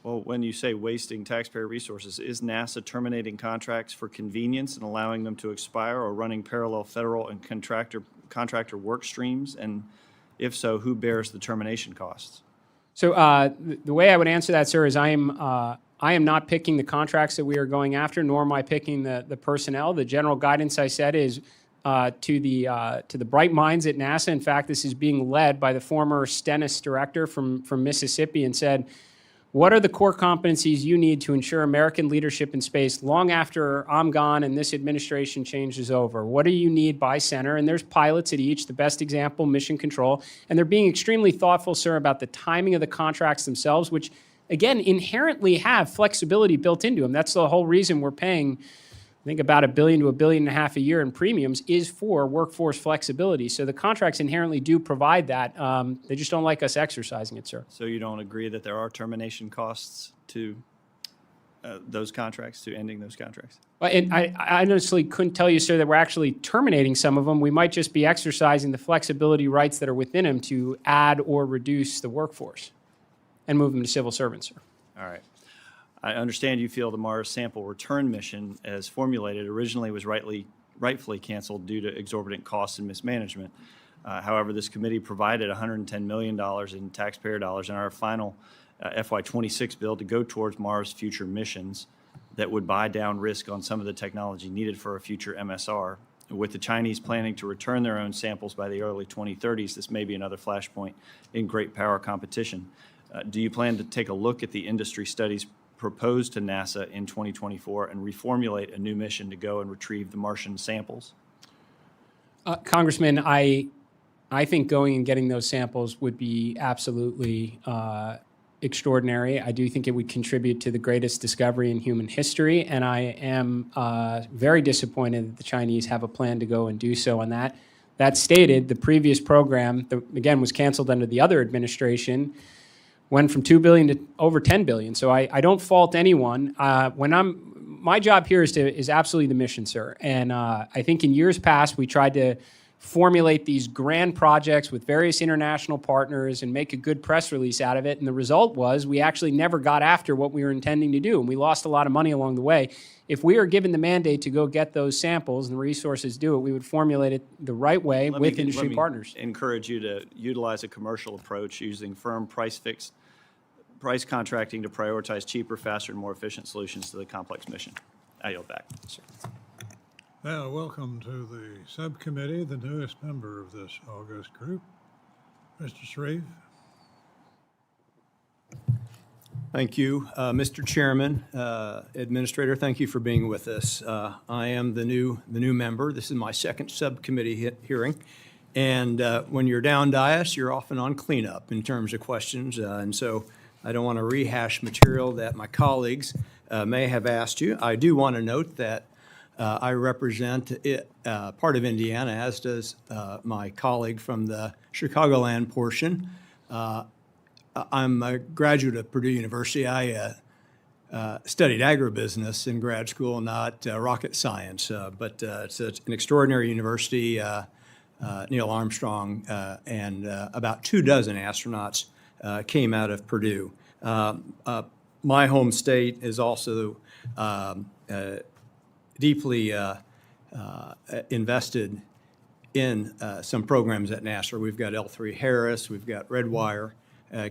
Well, when you say wasting taxpayer resources, is NASA terminating contracts for convenience and allowing them to expire, or running parallel federal and contractor work streams? And if so, who bears the termination costs? So the way I would answer that, sir, is I am not picking the contracts that we are going after, nor am I picking the personnel. The general guidance I said is to the bright minds at NASA. In fact, this is being led by the former Stennis director from Mississippi, and said, what are the core competencies you need to ensure American leadership in space long after I'm gone and this administration change is over? What do you need by center? And there's pilots at each, the best example, mission control. And they're being extremely thoughtful, sir, about the timing of the contracts themselves, which, again, inherently have flexibility built into them. That's the whole reason we're paying, I think, about $1 billion to $1.5 billion a year in premiums is for workforce flexibility. So the contracts inherently do provide that. They just don't like us exercising it, sir. So you don't agree that there are termination costs to those contracts, to ending those contracts? And I honestly couldn't tell you, sir, that we're actually terminating some of them. We might just be exercising the flexibility rights that are within them to add or reduce the workforce and move them to civil servants, sir. All right. I understand you feel the Mars sample return mission, as formulated, originally was rightfully canceled due to exorbitant costs and mismanagement. However, this committee provided $110 million in taxpayer dollars in our final FY26 bill to go towards Mars future missions that would buy down risk on some of the technology needed for a future MSR. With the Chinese planning to return their own samples by the early 2030s, this may be another flashpoint in great power competition. Do you plan to take a look at the industry studies proposed to NASA in 2024 and reformulate a new mission to go and retrieve the Martian samples? Congressman, I think going and getting those samples would be absolutely extraordinary. I do think it would contribute to the greatest discovery in human history, and I am very disappointed that the Chinese have a plan to go and do so on that. That stated, the previous program, again, was canceled under the other administration, went from $2 billion to over $10 billion. So I don't fault anyone. My job here is absolutely the mission, sir. And I think in years past, we tried to formulate these grand projects with various international partners and make a good press release out of it. And the result was we actually never got after what we were intending to do. And we lost a lot of money along the way. If we are given the mandate to go get those samples and the resources to do it, we would formulate it the right way with industry partners. Encourage you to utilize a commercial approach using firm price contracting to prioritize cheaper, faster, and more efficient solutions to the complex mission. I yield back. Now, welcome to the subcommittee, the newest member of this august group, Mr. Sharif. Thank you, Mr. Chairman, Administrator. Thank you for being with us. I am the new member. This is my second subcommittee hearing, and when you're down dais, you're often on cleanup in terms of questions, and so I don't want to rehash material that my colleagues may have asked you. I do want to note that I represent part of Indiana, as does my colleague from the Chicagoland portion. I'm a graduate of Purdue University. I studied agribusiness in grad school, not rocket science, but it's an extraordinary university. Neil Armstrong and about 24 astronauts came out of Purdue. My home state is also deeply invested in some programs at NASA. We've got L3 Harris, we've got Redwire,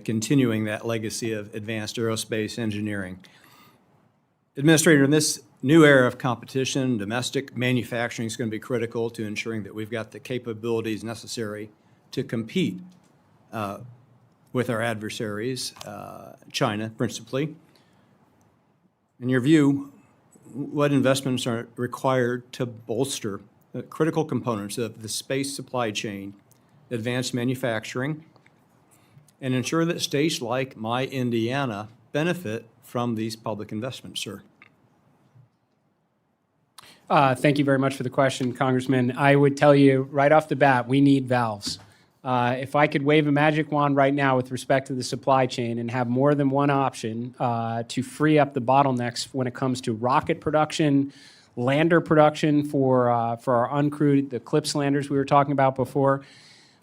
continuing that legacy of advanced aerospace engineering. Administrator, in this new era of competition, domestic manufacturing is going to be critical to ensuring that we've got the capabilities necessary to compete with our adversaries, China principally. In your view, what investments are required to bolster critical components of the space supply chain, advanced manufacturing, and ensure that states like my Indiana benefit from these public investments, sir? Thank you very much for the question, Congressman. I would tell you right off the bat, we need valves. If I could wave a magic wand right now with respect to the supply chain and have more than one option to free up the bottlenecks when it comes to rocket production, lander production for our uncrewed, the CLPS landers we were talking about before,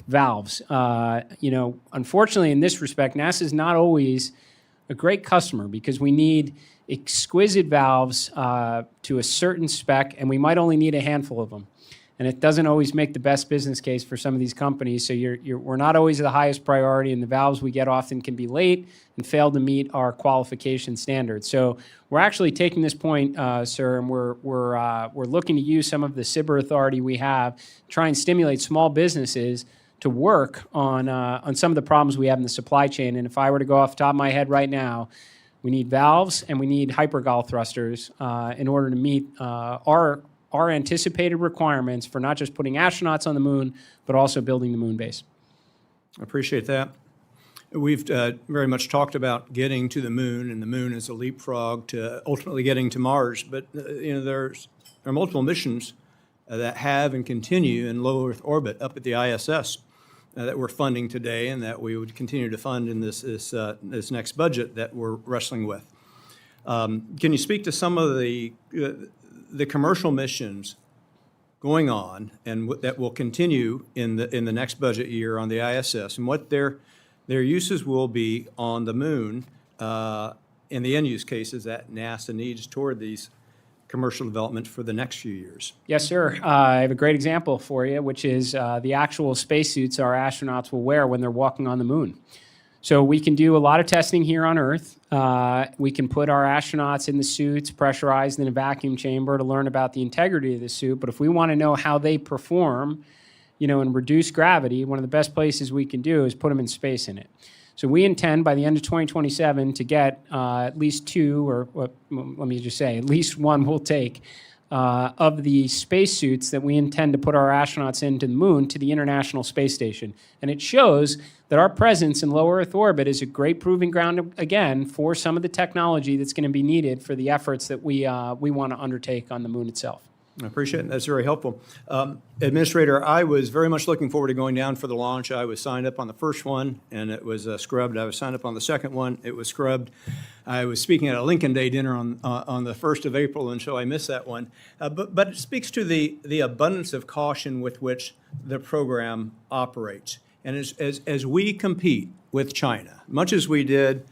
valves. Unfortunately, in this respect, NASA is not always a great customer because we need exquisite valves to a certain spec, and we might only need a handful of them. And it doesn't always make the best business case for some of these companies. So we're not always the highest priority, and the valves we get often can be late and fail to meet our qualification standards. So we're actually taking this point, sir, and we're looking to use some of the SBIR authority we have, try and stimulate small businesses to work on some of the problems we have in the supply chain. And if I were to go off the top of my head right now, we need valves and we need hypergol thrusters in order to meet our anticipated requirements for not just putting astronauts on the moon, but also building the moon base. I appreciate that. We've very much talked about getting to the moon, and the moon is a leapfrog to ultimately getting to Mars. But there are multiple missions that have and continue in low Earth orbit up at the ISS that we're funding today, and that we would continue to fund in this next budget that we're wrestling with. Can you speak to some of the commercial missions going on and that will continue in the next budget year on the ISS, and what their uses will be on the moon in the end use cases that NASA needs toward these commercial development for the next few years? Yes, sir. I have a great example for you, which is the actual spacesuits our astronauts will wear when they're walking on the moon. So we can do a lot of testing here on Earth. We can put our astronauts in the suits, pressurized in a vacuum chamber to learn about the integrity of the suit. But if we want to know how they perform, in reduced gravity, one of the best places we can do is put them in space in it. So we intend by the end of 2027 to get at least two, or let me just say, at least one we'll take, of the spacesuits that we intend to put our astronauts into the moon to the International Space Station. And it shows that our presence in low Earth orbit is a great proving ground, again, for some of the technology that's going to be needed for the efforts that we want to undertake on the moon itself. I appreciate it. That's very helpful. Administrator, I was very much looking forward to going down for the launch. I was signed up on the first one, and it was scrubbed. I was signed up on the second one. It was scrubbed. I was speaking at a Lincoln Day dinner on the 1st of April, and so I missed that one. But it speaks to the abundance of caution with which the program operates. And as we compete with China, much as we did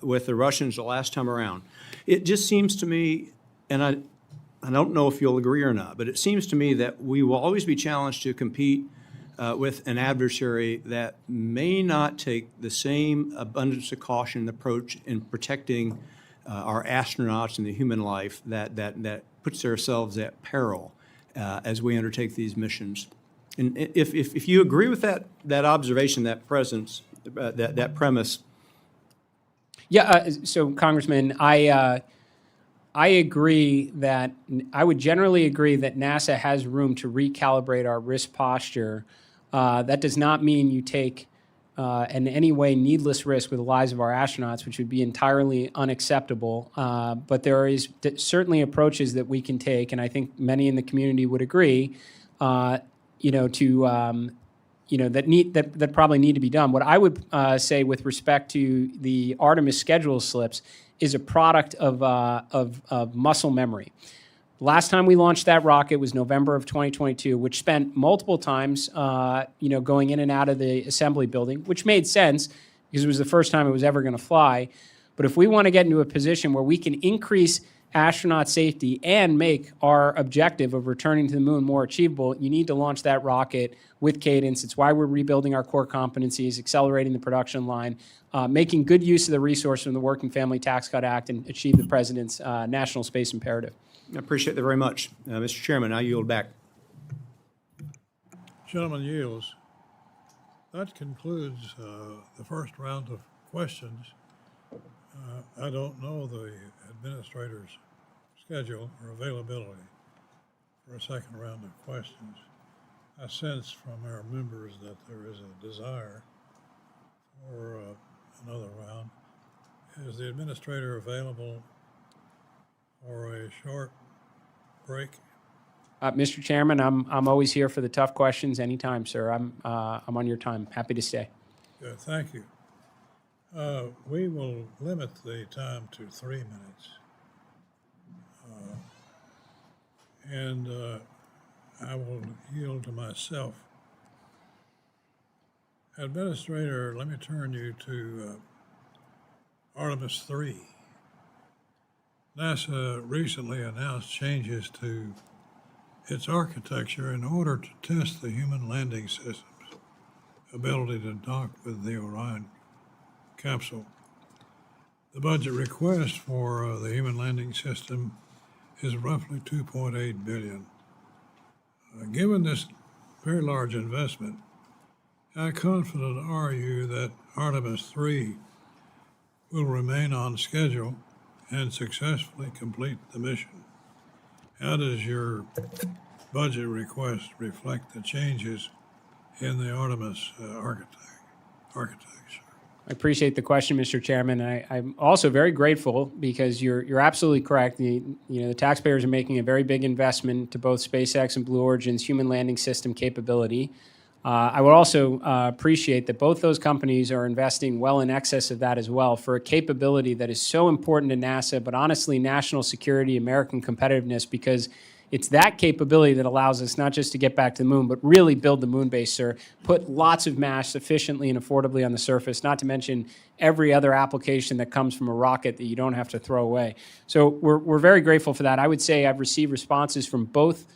with the Russians the last time around, it just seems to me, and I don't know if you'll agree or not, but it seems to me that we will always be challenged to compete with an adversary that may not take the same abundance of caution approach in protecting our astronauts and the human life that puts ourselves at peril as we undertake these missions. And if you agree with that observation, that presence, that premise. Yeah, so Congressman, I agree that I would generally agree that NASA has room to recalibrate our risk posture. That does not mean you take in any way needless risk with the lives of our astronauts, which would be entirely unacceptable. But there is certainly approaches that we can take, and I think many in the community would agree, that probably need to be done. What I would say with respect to the Artemis schedule slips is a product of muscle memory. Last time we launched that rocket was November of 2022, which spent multiple times, going in and out of the assembly building, which made sense because it was the first time it was ever going to fly. But if we want to get into a position where we can increase astronaut safety and make our objective of returning to the moon more achievable, you need to launch that rocket with cadence. It's why we're rebuilding our core competencies, accelerating the production line, making good use of the resource from the Working Family Tax Cut Act, and achieve the President's national space imperative. I appreciate that very much. Mr. Chairman, I yield back. Gentleman yields. That concludes the first round of questions. I don't know the administrator's schedule or availability for a second round of questions. I sense from our members that there is a desire for another round. Is the administrator available for a short break? Mr. Chairman, I'm always here for the tough questions anytime, sir. I'm on your time. Happy to stay. Good, thank you. We will limit the time to 3 minutes. I will yield to myself. Administrator, let me turn you to Artemis 3. NASA recently announced changes to its architecture in order to test the human landing system's ability to dock with the Orion capsule. The budget request for the human landing system is roughly $2.8 billion. Given this very large investment, how confident are you that Artemis 3 will remain on schedule and successfully complete the mission? How does your budget request reflect the changes in the Artemis architecture? I appreciate the question, Mr. Chairman. I'm also very grateful because you're absolutely correct. The taxpayers are making a very big investment to both SpaceX and Blue Origin's human landing system capability. I would also appreciate that both those companies are investing well in excess of that as well for a capability that is so important to NASA, but honestly, national security, American competitiveness, because it's that capability that allows us not just to get back to the moon, but really build the moon base, sir. Put lots of mass efficiently and affordably on the surface, not to mention every other application that comes from a rocket that you don't have to throw away. So we're very grateful for that. I would say I've received responses from both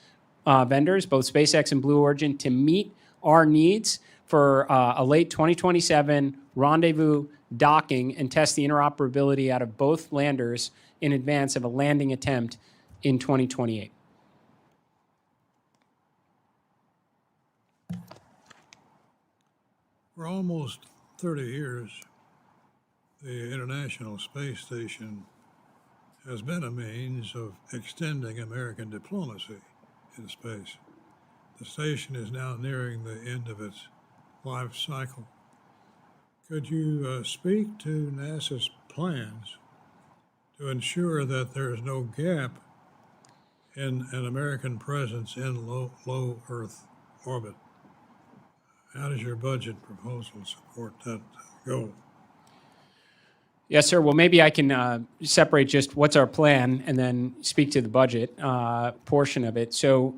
vendors, both SpaceX and Blue Origin, to meet our needs for a late 2027 rendezvous docking and test the interoperability out of both landers in advance of a landing attempt in 2028. For almost 30 years, the International Space Station has been a means of extending American diplomacy in space. The station is now nearing the end of its life cycle. Could you speak to NASA's plans to ensure that there is no gap in an American presence in low Earth orbit? How does your budget proposal support that goal? Yes, sir. Well, maybe I can separate just what's our plan and then speak to the budget portion of it. So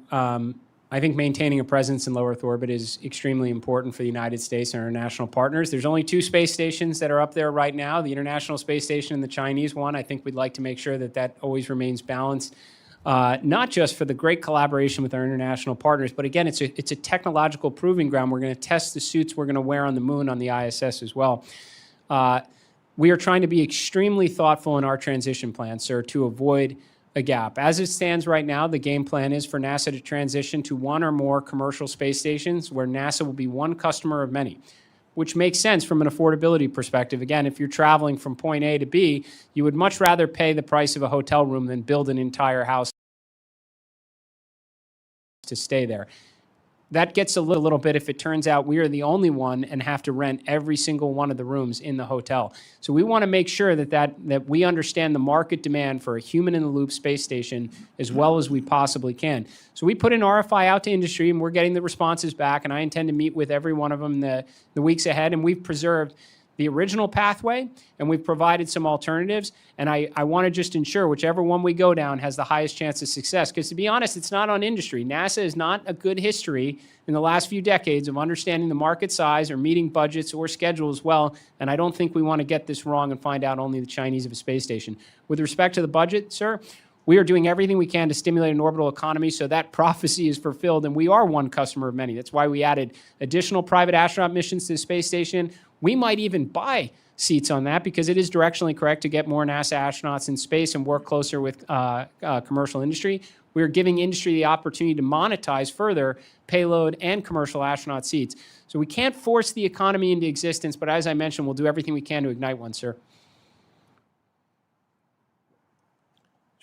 I think maintaining a presence in low Earth orbit is extremely important for the United States and our international partners. There's only 2 space stations that are up there right now, the International Space Station and the Chinese one. I think we'd like to make sure that that always remains balanced, not just for the great collaboration with our international partners, but again, it's a technological proving ground. We're going to test the suits we're going to wear on the moon on the ISS as well. We are trying to be extremely thoughtful in our transition plan, sir, to avoid a gap. As it stands right now, the game plan is for NASA to transition to 1 or more commercial space stations where NASA will be one customer of many, which makes sense from an affordability perspective. Again, if you're traveling from point A to B, you would much rather pay the price of a hotel room than build an entire house to stay there. That gets a little bit if it turns out we are the only one and have to rent every single one of the rooms in the hotel. So we want to make sure that we understand the market demand for a human-in-the-loop space station as well as we possibly can. So we put an RFI out to industry, and we're getting the responses back, and I intend to meet with every one of them the weeks ahead, and we've preserved the original pathway, and we've provided some alternatives. And I want to just ensure whichever one we go down has the highest chance of success. Because to be honest, it's not on industry. NASA is not a good history in the last few decades of understanding the market size or meeting budgets or schedules well. And I don't think we want to get this wrong and find out only the Chinese have a space station. With respect to the budget, sir, We are doing everything we can to stimulate an orbital economy so that prophecy is fulfilled, and we are one customer of many. That's why we added additional private astronaut missions to the space station. We might even buy seats on that because it is directionally correct to get more NASA astronauts in space and work closer with commercial industry. We are giving industry the opportunity to monetize further payload and commercial astronaut seats. So we can't force the economy into existence, but as I mentioned, we'll do everything we can to ignite one, sir.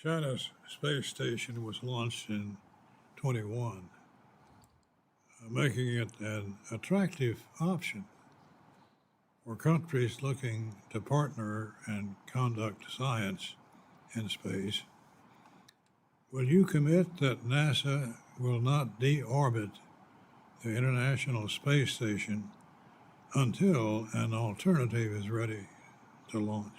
China's space station was launched in 21, making it an attractive option for countries looking to partner and conduct science in space. Will you commit that NASA will not deorbit the International Space Station until an alternative is ready to launch?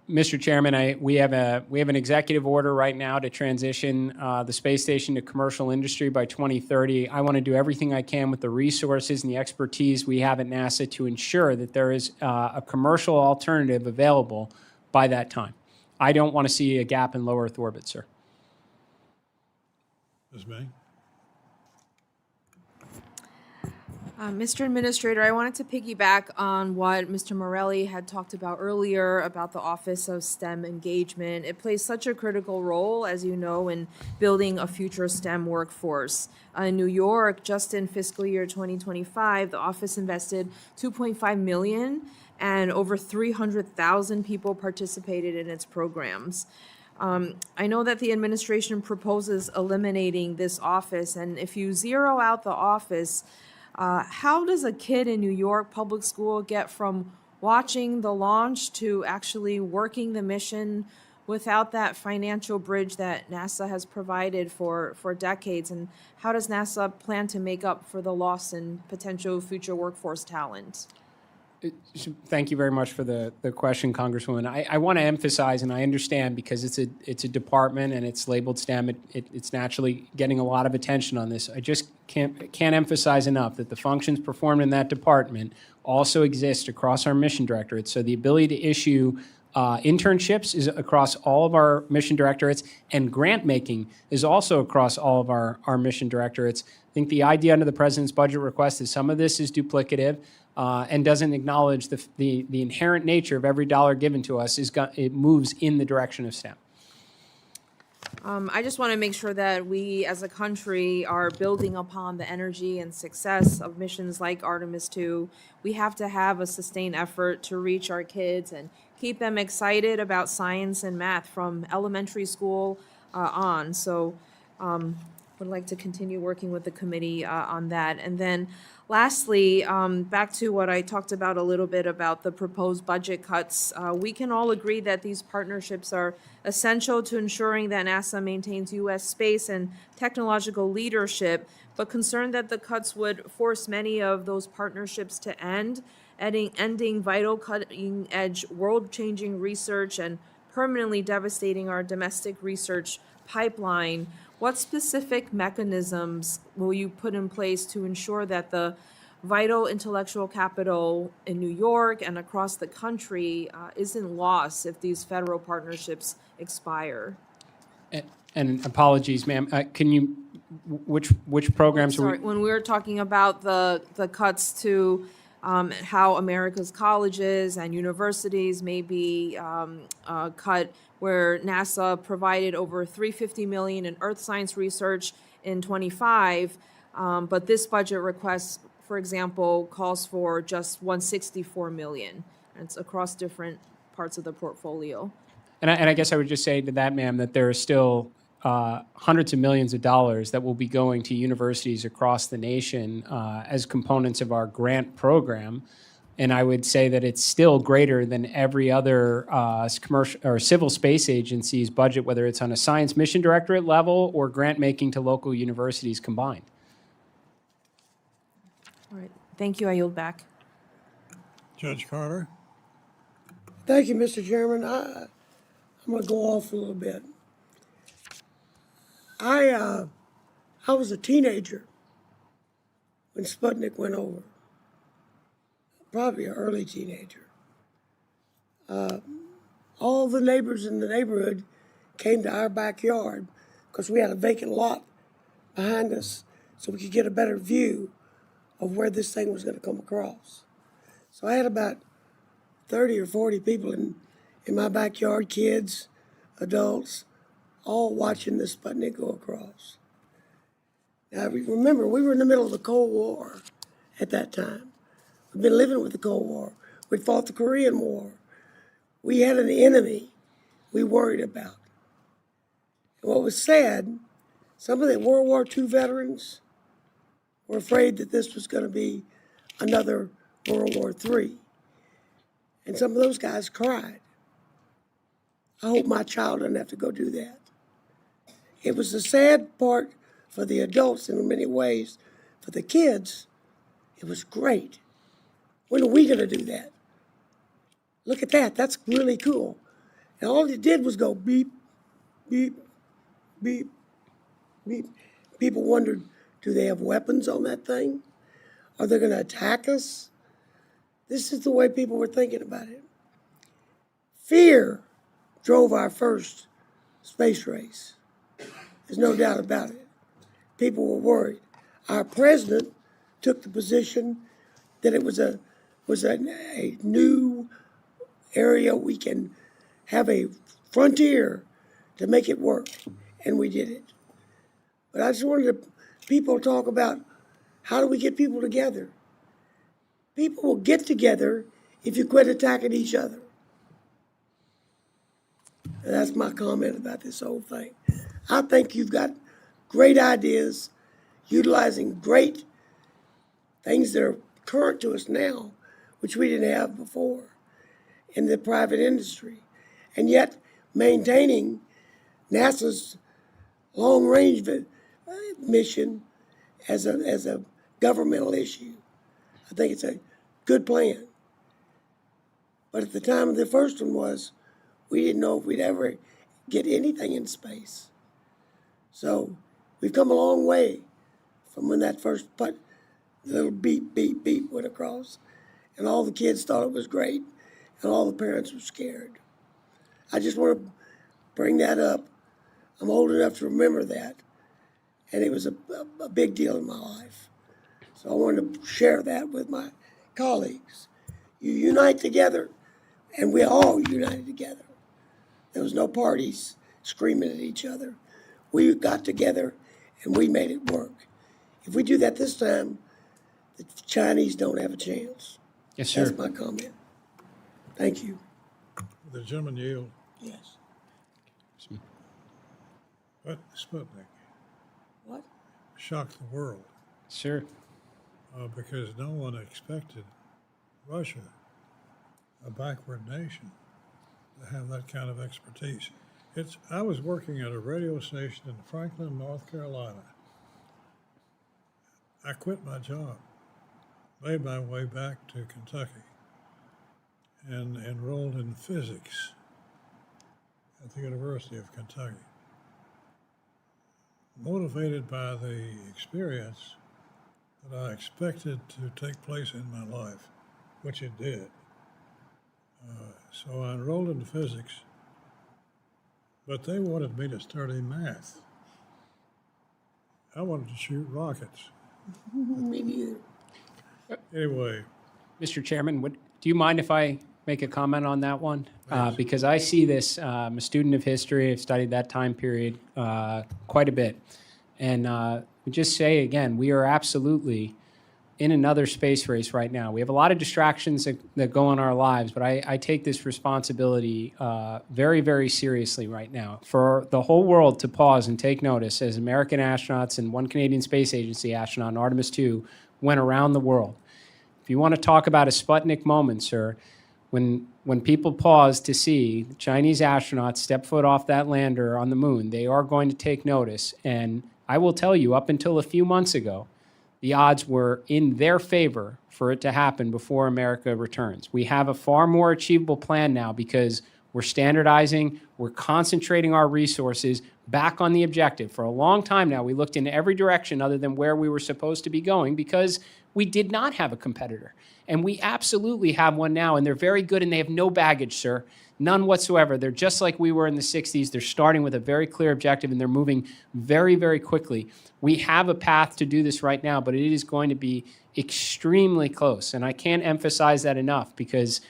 Mr. Chairman, we have an executive order right now to transition the space station to commercial industry by 2030. I want to do everything I can with the resources and the expertise we have at NASA to ensure that there is a commercial alternative available by that time. I don't want to see a gap in low Earth orbit, sir. Ms. May? Mr. Administrator, I wanted to piggyback on what Mr. Morelli had talked about earlier about the Office of STEM Engagement. It plays such a critical role, as you know, in building a future STEM workforce. In New York, just in fiscal year 2025, the office invested $2.5 million and over 300,000 people participated in its programs. I know that the administration proposes eliminating this office, and if you zero out the office, how does a kid in New York public school get from watching the launch to actually working the mission without that financial bridge that NASA has provided for decades? And how does NASA plan to make up for the loss in potential future workforce talent? Thank you very much for the question, Congresswoman. I want to emphasize, and I understand because it's a department and it's labeled STEM, it's naturally getting a lot of attention on this. I just can't emphasize enough that the functions performed in that department also exist across our mission directorates. So the ability to issue internships is across all of our mission directorates, and grant making is also across all of our mission directorates. I think the idea under the President's budget request is some of this is duplicative. And doesn't acknowledge the inherent nature of every dollar given to us. It moves in the direction of STEM. I just want to make sure that we as a country are building upon the energy and success of missions like Artemis II. We have to have a sustained effort to reach our kids and keep them excited about science and math from elementary school on. So would like to continue working with the committee on that. And then lastly, back to what I talked about a little bit about the proposed budget cuts. We can all agree that these partnerships are essential to ensuring that NASA maintains U.S. space and technological leadership, but concerned that the cuts would force many of those partnerships to end, ending vital cutting-edge, world-changing research and permanently devastating our domestic research pipeline. What specific mechanisms will you put in place to ensure that the vital intellectual capital in New York and across the country isn't lost if these federal partnerships expire? And apologies, ma'am. Can you, which programs? Sorry, when we were talking about the cuts to how America's colleges and universities may be cut, where NASA provided over $350 million in earth science research in 25, but this budget request, for example, calls for just $164 million. And it's across different parts of the portfolio. And I guess I would just say to that, ma'am, that there are still hundreds of millions of dollars that will be going to universities across the nation as components of our grant program. And I would say that it's still greater than every other commercial or civil space agency's budget, whether it's on a science mission directorate level or grant making to local universities combined. All right. Thank you. I yield back. Judge Carter? Thank you, Mr. Chairman. I'm going to go off a little bit. I was a teenager when Sputnik went over. Probably an early teenager. All the neighbors in the neighborhood came to our backyard because we had a vacant lot behind us so we could get a better view of where this thing was going to come across. So I had about 30 or 40 people in my backyard, kids, adults, all watching the Sputnik go across. Now, remember, we were in the middle of the Cold War at that time. We've been living with the Cold War. We fought the Korean War. We had an enemy we worried about. And what was sad, some of the World War II veterans were afraid that this was going to be another World War III. And some of those guys cried. I hope my child doesn't have to go do that. It was the sad part for the adults in many ways. For the kids, it was great. When are we going to do that? Look at that. That's really cool. And all it did was go beep, beep, beep, beep. People wondered, do they have weapons on that thing? Are they going to attack us? This is the way people were thinking about it. Fear drove our first space race. There's no doubt about it. People were worried. Our president took the position that it was a new area we can have a frontier to make it work, and we did it. But I just wanted people to talk about how do we get people together. People will get together if you quit attacking each other. And that's my comment about this whole thing. I think you've got great ideas, utilizing great things that are current to us now, which we didn't have before in the private industry, and yet maintaining NASA's long-range mission as a governmental issue. I think it's a good plan. But at the time of the first one we didn't know if we'd ever get anything in space. So we've come a long way from when that first little beep, beep, beep went across, and all the kids thought it was great, and all the parents were scared. I just want to bring that up. I'm old enough to remember that, and it was a big deal in my life. So I wanted to share that with my colleagues. You unite together, and we all united together. There was no parties screaming at each other. We got together, and we made it work. If we do that this time, the Chinese don't have a chance. Yes, sir. That's my comment. Thank you. The gentleman yield. Yes. But Sputnik What? shocked the world Sure. because no one expected Russia, a backward nation, to have that kind of expertise. I was working at a radio station in Franklin, North Carolina. I quit my job, made my way back to Kentucky, and enrolled in physics at the University of Kentucky. Motivated by the experience that I expected to take place in my life, which it did. So I enrolled in physics, but they wanted me to study math. I wanted to shoot rockets. Me neither. Anyway. Mr. Chairman, do you mind if I make a comment on that one? Because I see this, I'm a student of history, I've studied that time period quite a bit. And just say again, we are absolutely in another space race right now. We have a lot of distractions that go in our lives, but I take this responsibility very, very seriously right now. For the whole world to pause and take notice as American astronauts and one Canadian Space Agency astronaut in Artemis II went around the world. If you want to talk about a Sputnik moment, sir, when people pause to see Chinese astronauts step foot off that lander on the moon, they are going to take notice. And I will tell you, up until a few months ago, the odds were in their favor for it to happen before America returns. We have a far more achievable plan now because we're standardizing, we're concentrating our resources back on the objective. For a long time now, we looked in every direction other than where we were supposed to be going because we did not have a competitor. And we absolutely have one now, and they're very good, and they have no baggage, sir. None whatsoever. They're just like we were in the 60s. They're starting with a very clear objective, and they're moving very, very quickly. We have a path to do this right now, but it is going to be extremely close. And I can't emphasize that enough, because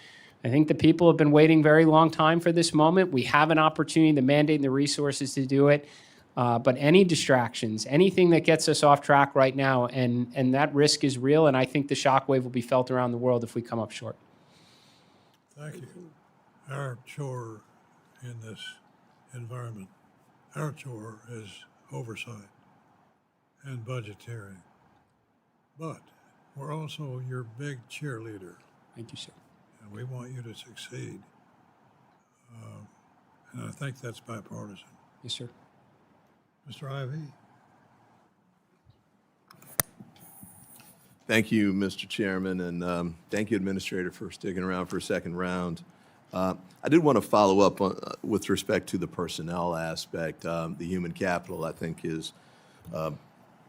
I think the people have been waiting a very long time for this moment. We have an opportunity, the mandate and the resources to do it. But any distractions, anything that gets us off track right now, and that risk is real, and I think the shockwave will be felt around the world if we come up short. Thank you. Our chore in this environment, our chore is oversight and budgeteering. But we're also your big cheerleader, Thank you, sir. and we want you to succeed. And I think that's bipartisan. Yes, sir. Mr. Ivey? Thank you, Mr. Chairman, and thank you, Administrator, for sticking around for a second round. I did want to follow up on, with respect to the personnel aspect. The human capital, I think, is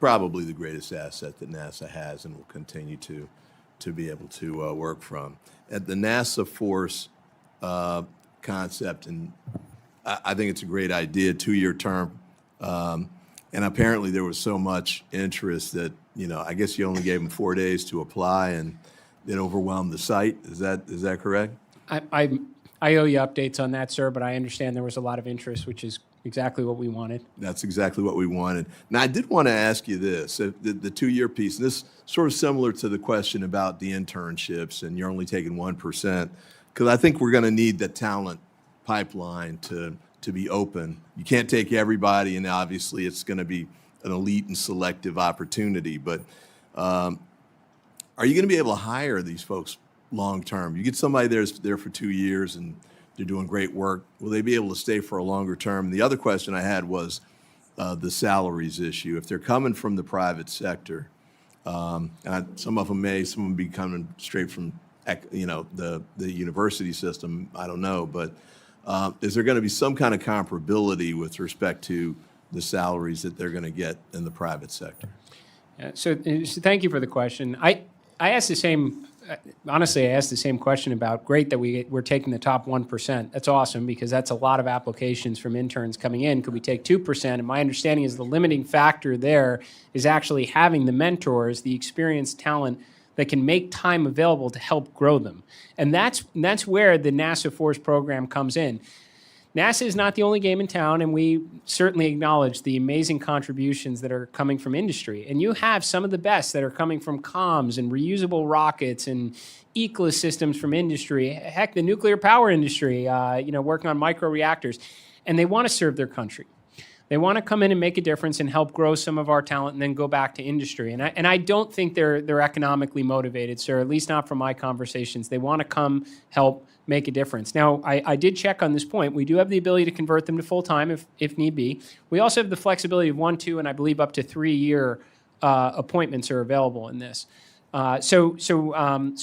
probably the greatest asset that NASA has and will continue to be able to work from. At the NASA Force concept, and I think it's a great idea, 2-year term. And apparently there was so much interest that, I guess you only gave them 4 days to apply, and it overwhelmed the site. Is that correct? I owe you updates on that, sir, but I understand there was a lot of interest, which is exactly what we wanted. That's exactly what we wanted. Now, I did want to ask you this, the 2-year piece, and this is sort of similar to the question about the internships, and you're only taking 1%, because I think we're going to need the talent pipeline to be open. You can't take everybody, and obviously it's going to be an elite and selective opportunity, but are you going to be able to hire these folks long term? You get somebody there for 2 years and they're doing great work. Will they be able to stay for a longer term? And the other question I had was the salaries issue. If they're coming from the private sector, and some of them be coming straight from the university system. I don't know, but is there going to be some kind of comparability with respect to the salaries that they're going to get in the private sector? Yeah, so thank you for the question. I asked the same. Honestly, I asked the same question about, great that we're taking the top 1%. That's awesome, because that's a lot of applications from interns coming in. Could we take 2%? And my understanding is the limiting factor there is actually having the mentors, the experienced talent that can make time available to help grow them. And that's where the NASA Force program comes in. NASA is not the only game in town, and we certainly acknowledge the amazing contributions that are coming from industry. And you have some of the best that are coming from comms and reusable rockets and ECLA systems from industry. Heck, the nuclear power industry, working on microreactors. And they want to serve their country. They want to come in and make a difference and help grow some of our talent and then go back to industry. And I don't think they're economically motivated, sir, at least not from my conversations. They want to come help make a difference. Now, I did check on this point. We do have the ability to convert them to full-time if need be. We also have the flexibility of 1, 2, and I believe up to 3-year appointments are available in this. So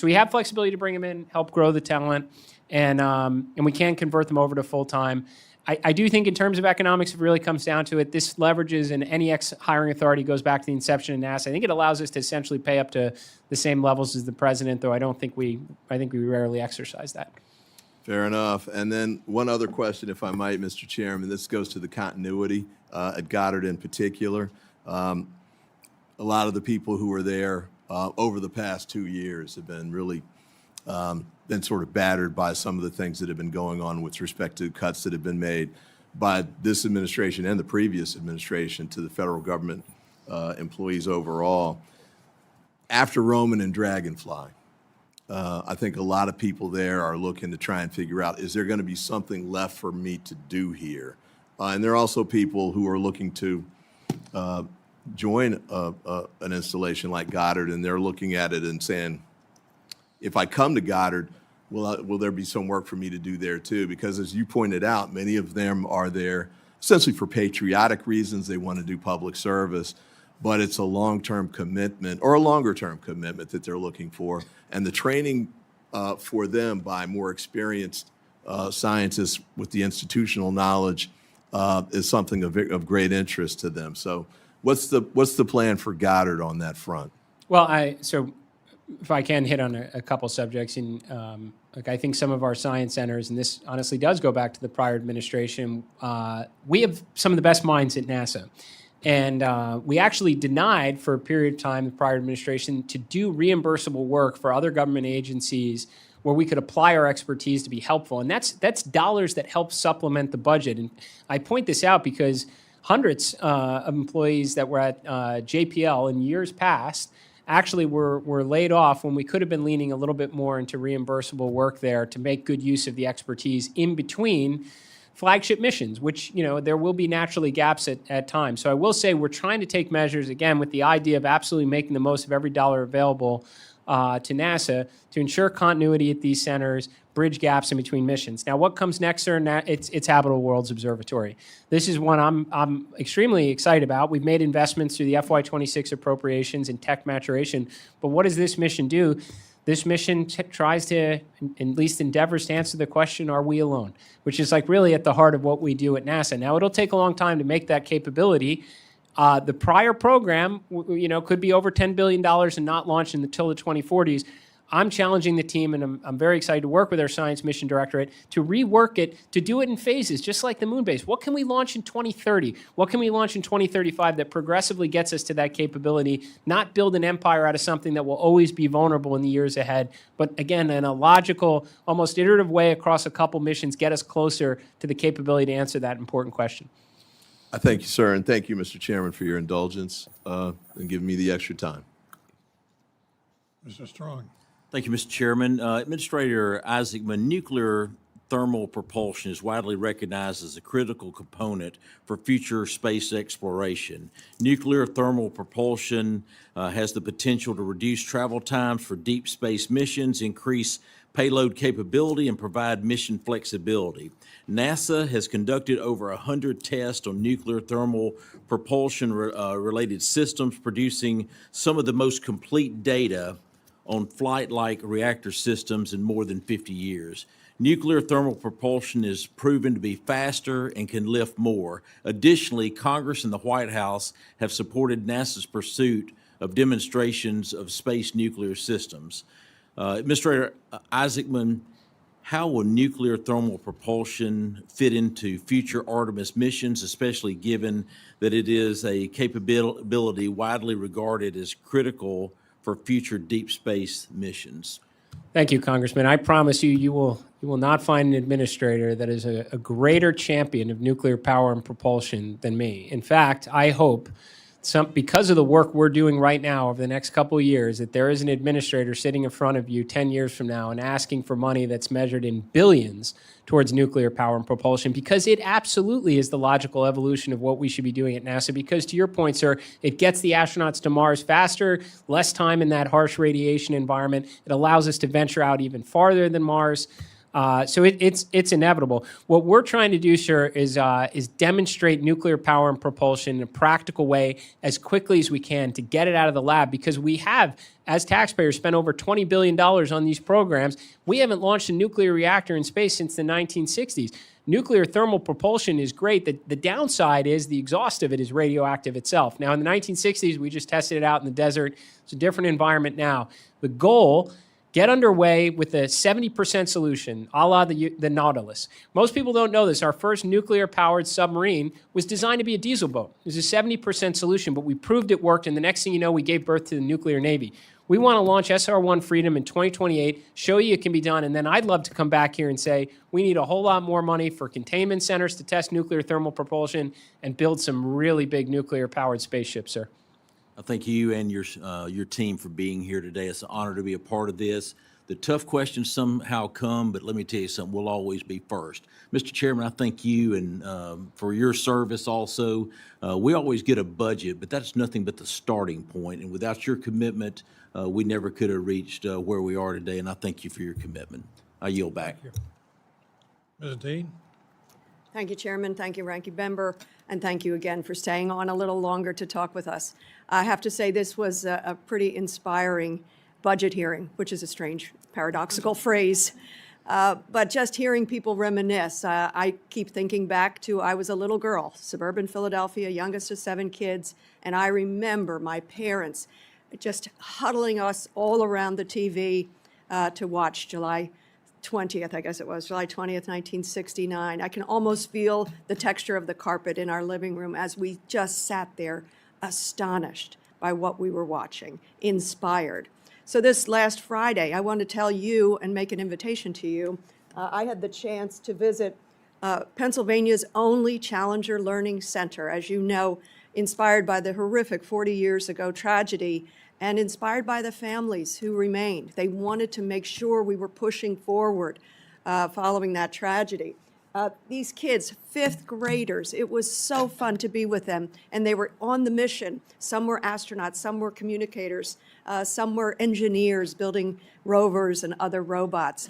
we have flexibility to bring them in, help grow the talent, and we can convert them over to full-time. I do think in terms of economics, if it really comes down to it, this leverages, and any hiring authority goes back to the inception of NASA. I think it allows us to essentially pay up to the same levels as the president, though I think we rarely exercise that. Fair enough. And then one other question, if I might, Mr. Chairman. This goes to the continuity at Goddard in particular. A lot of the people who were there over the past 2 years have been really been sort of battered by some of the things that have been going on with respect to cuts that have been made by this administration and the previous administration to the federal government employees overall. After Roman and Dragonfly, I think a lot of people there are looking to try and figure out, is there going to be something left for me to do here? And there are also people who are looking to join an installation like Goddard, and they're looking at it and saying, if I come to Goddard, will there be some work for me to do there too? Because as you pointed out, many of them are there essentially for patriotic reasons. They want to do public service, but it's a long-term commitment or a longer-term commitment that they're looking for. And the training for them by more experienced scientists with the institutional knowledge is something of great interest to them. So what's the plan for Goddard on that front? Well, so if I can hit on a couple subjects, and like I think some of our science centers, and this honestly does go back to the prior administration, we have some of the best minds at NASA. And we actually denied for a period of time, the prior administration, to do reimbursable work for other government agencies where we could apply our expertise to be helpful. And that's dollars that help supplement the budget. And I point this out because hundreds of employees that were at JPL in years past actually were laid off when we could have been leaning a little bit more into reimbursable work there to make good use of the expertise in between flagship missions, which, there will be naturally gaps at times. So I will say we're trying to take measures, again, with the idea of absolutely making the most of every dollar available to NASA to ensure continuity at these centers, bridge gaps in between missions. Now, what comes next, sir? It's Habitable Worlds Observatory. This is one I'm extremely excited about. We've made investments through the FY26 appropriations and tech maturation. But what does this mission do? This mission tries to, at least endeavors to answer the question, are we alone? Which is like really at the heart of what we do at NASA. Now, it'll take a long time to make that capability. The prior program, could be over $10 billion and not launched until the 2040s. I'm challenging the team, and I'm very excited to work with our Science Mission Directorate to rework it, to do it in phases, just like the moon base. What can we launch in 2030? What can we launch in 2035 that progressively gets us to that capability, not build an empire out of something that will always be vulnerable in the years ahead, but again, in a logical, almost iterative way across a couple missions, get us closer to the capability to answer that important question. I thank you, sir, and thank you, Mr. Chairman, for your indulgence and giving me the extra time. Mr. Strong. Thank you, Mr. Chairman. Administrator Isaacman, nuclear thermal propulsion is widely recognized as a critical component for future space exploration. Nuclear thermal propulsion has the potential to reduce travel times for deep space missions, increase payload capability, and provide mission flexibility. NASA has conducted over 100 tests on nuclear thermal propulsion related systems, producing some of the most complete data on flight-like reactor systems in more than 50 years. Nuclear thermal propulsion is proven to be faster and can lift more. Additionally, Congress and the White House have supported NASA's pursuit of demonstrations of space nuclear systems. Administrator Isaacman, how will nuclear thermal propulsion fit into future Artemis missions, especially given that it is a capability widely regarded as critical for future deep space missions? Thank you, Congressman. I promise you, you will not find an administrator that is a greater champion of nuclear power and propulsion than me. In fact, I hope because of the work we're doing right now over the next couple of years, that there is an administrator sitting in front of you 10 years from now and asking for money that's measured in billions towards nuclear power and propulsion, because it absolutely is the logical evolution of what we should be doing at NASA. Because to your point, sir, it gets the astronauts to Mars faster, less time in that harsh radiation environment. It allows us to venture out even farther than Mars. So it's inevitable. What we're trying to do, sir, is demonstrate nuclear power and propulsion in a practical way as quickly as we can to get it out of the lab, because we have, as taxpayers, spent over $20 billion on these programs. We haven't launched a nuclear reactor in space since the 1960s. Nuclear thermal propulsion is great. The downside is the exhaust of it is radioactive itself. Now, in the 1960s, we just tested it out in the desert. It's a different environment now. The goal, get underway with a 70% solution, a la the Nautilus. Most people don't know this. Our first nuclear-powered submarine was designed to be a diesel boat. It was a 70% solution, but we proved it worked, and the next thing you know, we gave birth to the nuclear Navy. We want to launch SR-1 Freedom in 2028, show you it can be done, and then I'd love to come back here and say we need a whole lot more money for containment centers to test nuclear thermal propulsion and build some really big nuclear-powered spaceships, sir. I thank you and your team for being here today. It's an honor to be a part of this. The tough questions somehow come, but let me tell you something, we'll always be first. Mr. Chairman, I thank you and for your service also. We always get a budget, but that's nothing but the starting point. And without your commitment, we never could have reached where we are today, and I thank you for your commitment. I yield back. Thank you. Ms. Dean? Thank you, Chairman. Thank you, Ranking Member. And thank you again for staying on a little longer to talk with us. I have to say this was a pretty inspiring budget hearing, which is a strange, paradoxical phrase. But just hearing people reminisce, I keep thinking back to I was a little girl, suburban Philadelphia, youngest of 7 kids, and I remember my parents just huddling us all around the TV to watch July 20th, I guess it was, July 20th, 1969. I can almost feel the texture of the carpet in our living room as we just sat there astonished by what we were watching, inspired. So this last Friday, I want to tell you and make an invitation to you. I had the chance to visit Pennsylvania's only Challenger Learning Center, as you know, inspired by the horrific 40 years ago tragedy and inspired by the families who remained. They wanted to make sure we were pushing forward following that tragedy. These kids, fifth graders, it was so fun to be with them, and they were on the mission. Some were astronauts, some were communicators, some were engineers building rovers and other robots.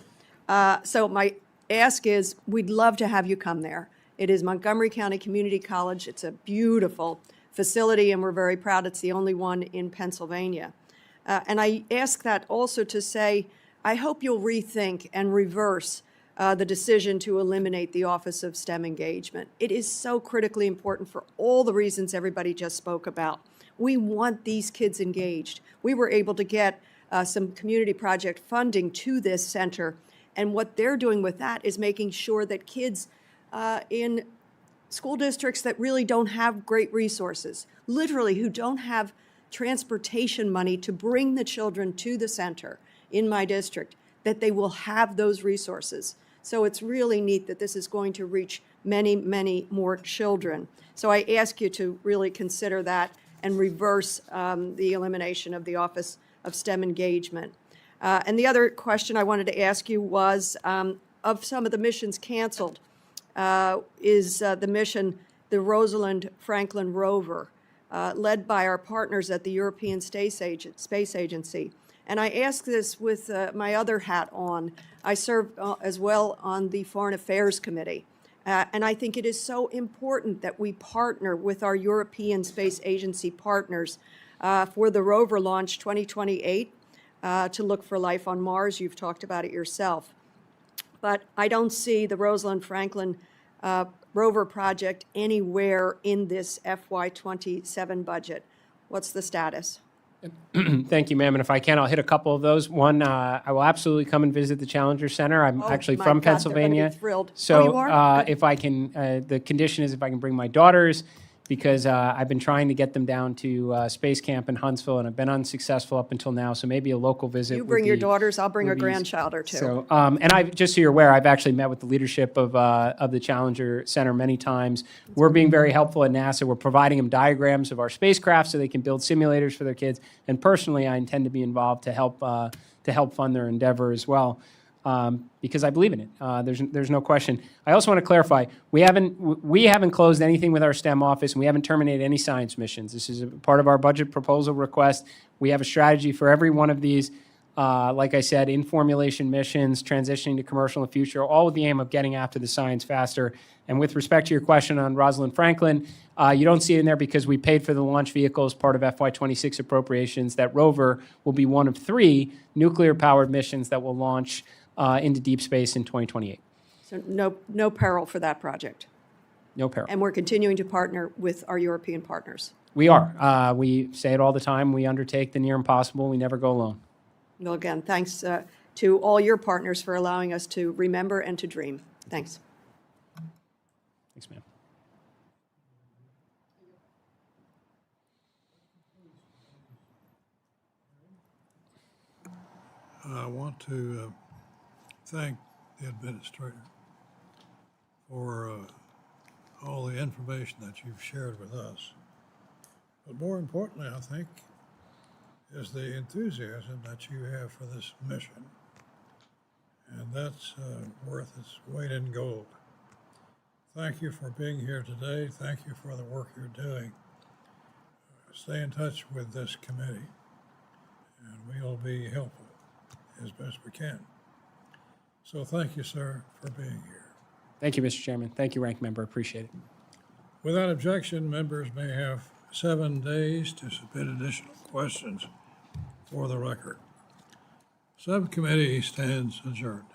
So my ask is, we'd love to have you come there. It is Montgomery County Community College. It's a beautiful facility, and we're very proud it's the only one in Pennsylvania. And I ask that also to say, I hope you'll rethink and reverse the decision to eliminate the Office of STEM Engagement. It is so critically important for all the reasons everybody just spoke about. We want these kids engaged. We were able to get some community project funding to this center, and what they're doing with that is making sure that kids in school districts that really don't have great resources, literally who don't have transportation money to bring the children to the center in my district, that they will have those resources. So it's really neat that this is going to reach many, many more children. So I ask you to really consider that and reverse the elimination of the Office of STEM Engagement. And the other question I wanted to ask you was, of some of the missions canceled, is the mission, the Rosalind Franklin rover, led by our partners at the European Space Agency. And I ask this with my other hat on. I serve as well on the Foreign Affairs Committee. And I think it is so important that we partner with our European Space Agency partners for the rover launch 2028 to look for life on Mars. You've talked about it yourself. But I don't see the Rosalind Franklin rover project anywhere in this FY27 budget. What's the status? Thank you, ma'am. And if I can, I'll hit a couple of those. One, I will absolutely come and visit the Challenger Center. I'm actually my from God, they're gonna Pennsylvania. be thrilled. So Oh, you are? Good. if I can, the condition is if I can bring my daughters, because I've been trying to get them down to Space Camp in Huntsville, and I've been unsuccessful up until now. So maybe a local visit. You would bring your be- daughters, I'll bring a would be- grandchild or two. So, and I just so you're aware, I've actually met with the leadership of the Challenger Center many times. We're being very helpful at NASA. We're providing them diagrams of our spacecraft so they can build simulators for their kids. And personally, I intend to be involved to help fund their endeavor as well. Because I believe in it. There's no question. I also want to clarify, we haven't closed anything with our STEM office, and we haven't terminated any science missions. This is a part of our budget proposal request. We have a strategy for every one of these, like I said, in formulation missions, transitioning to commercial in the future, all with the aim of getting after the science faster. And with respect to your question on Rosalind Franklin, you don't see it in there because we paid for the launch vehicle as part of FY26 appropriations. That rover will be one of 3 nuclear-powered missions that will launch into deep space in 2028. So no peril for that project. No peril. And we're continuing to partner with our European partners. We are. We say it all the time. We undertake the near impossible. We never go alone. Well, again, thanks to all your partners for allowing us to remember and to dream. Thanks. Thanks, ma'am. I want to thank the administrator for all the information that you've shared with us. But more importantly, I think, is the enthusiasm that you have for this mission. And that's worth its weight in gold. Thank you for being here today. Thank you for the work you're doing. Stay in touch with this committee, and we'll be helpful as best we can. So thank you, sir, for being here. Thank you, Mr. Chairman. Thank you, Ranking Member. Appreciate it. Without objection, members may have 7 days to submit additional questions for the record. Subcommittee stands adjourned.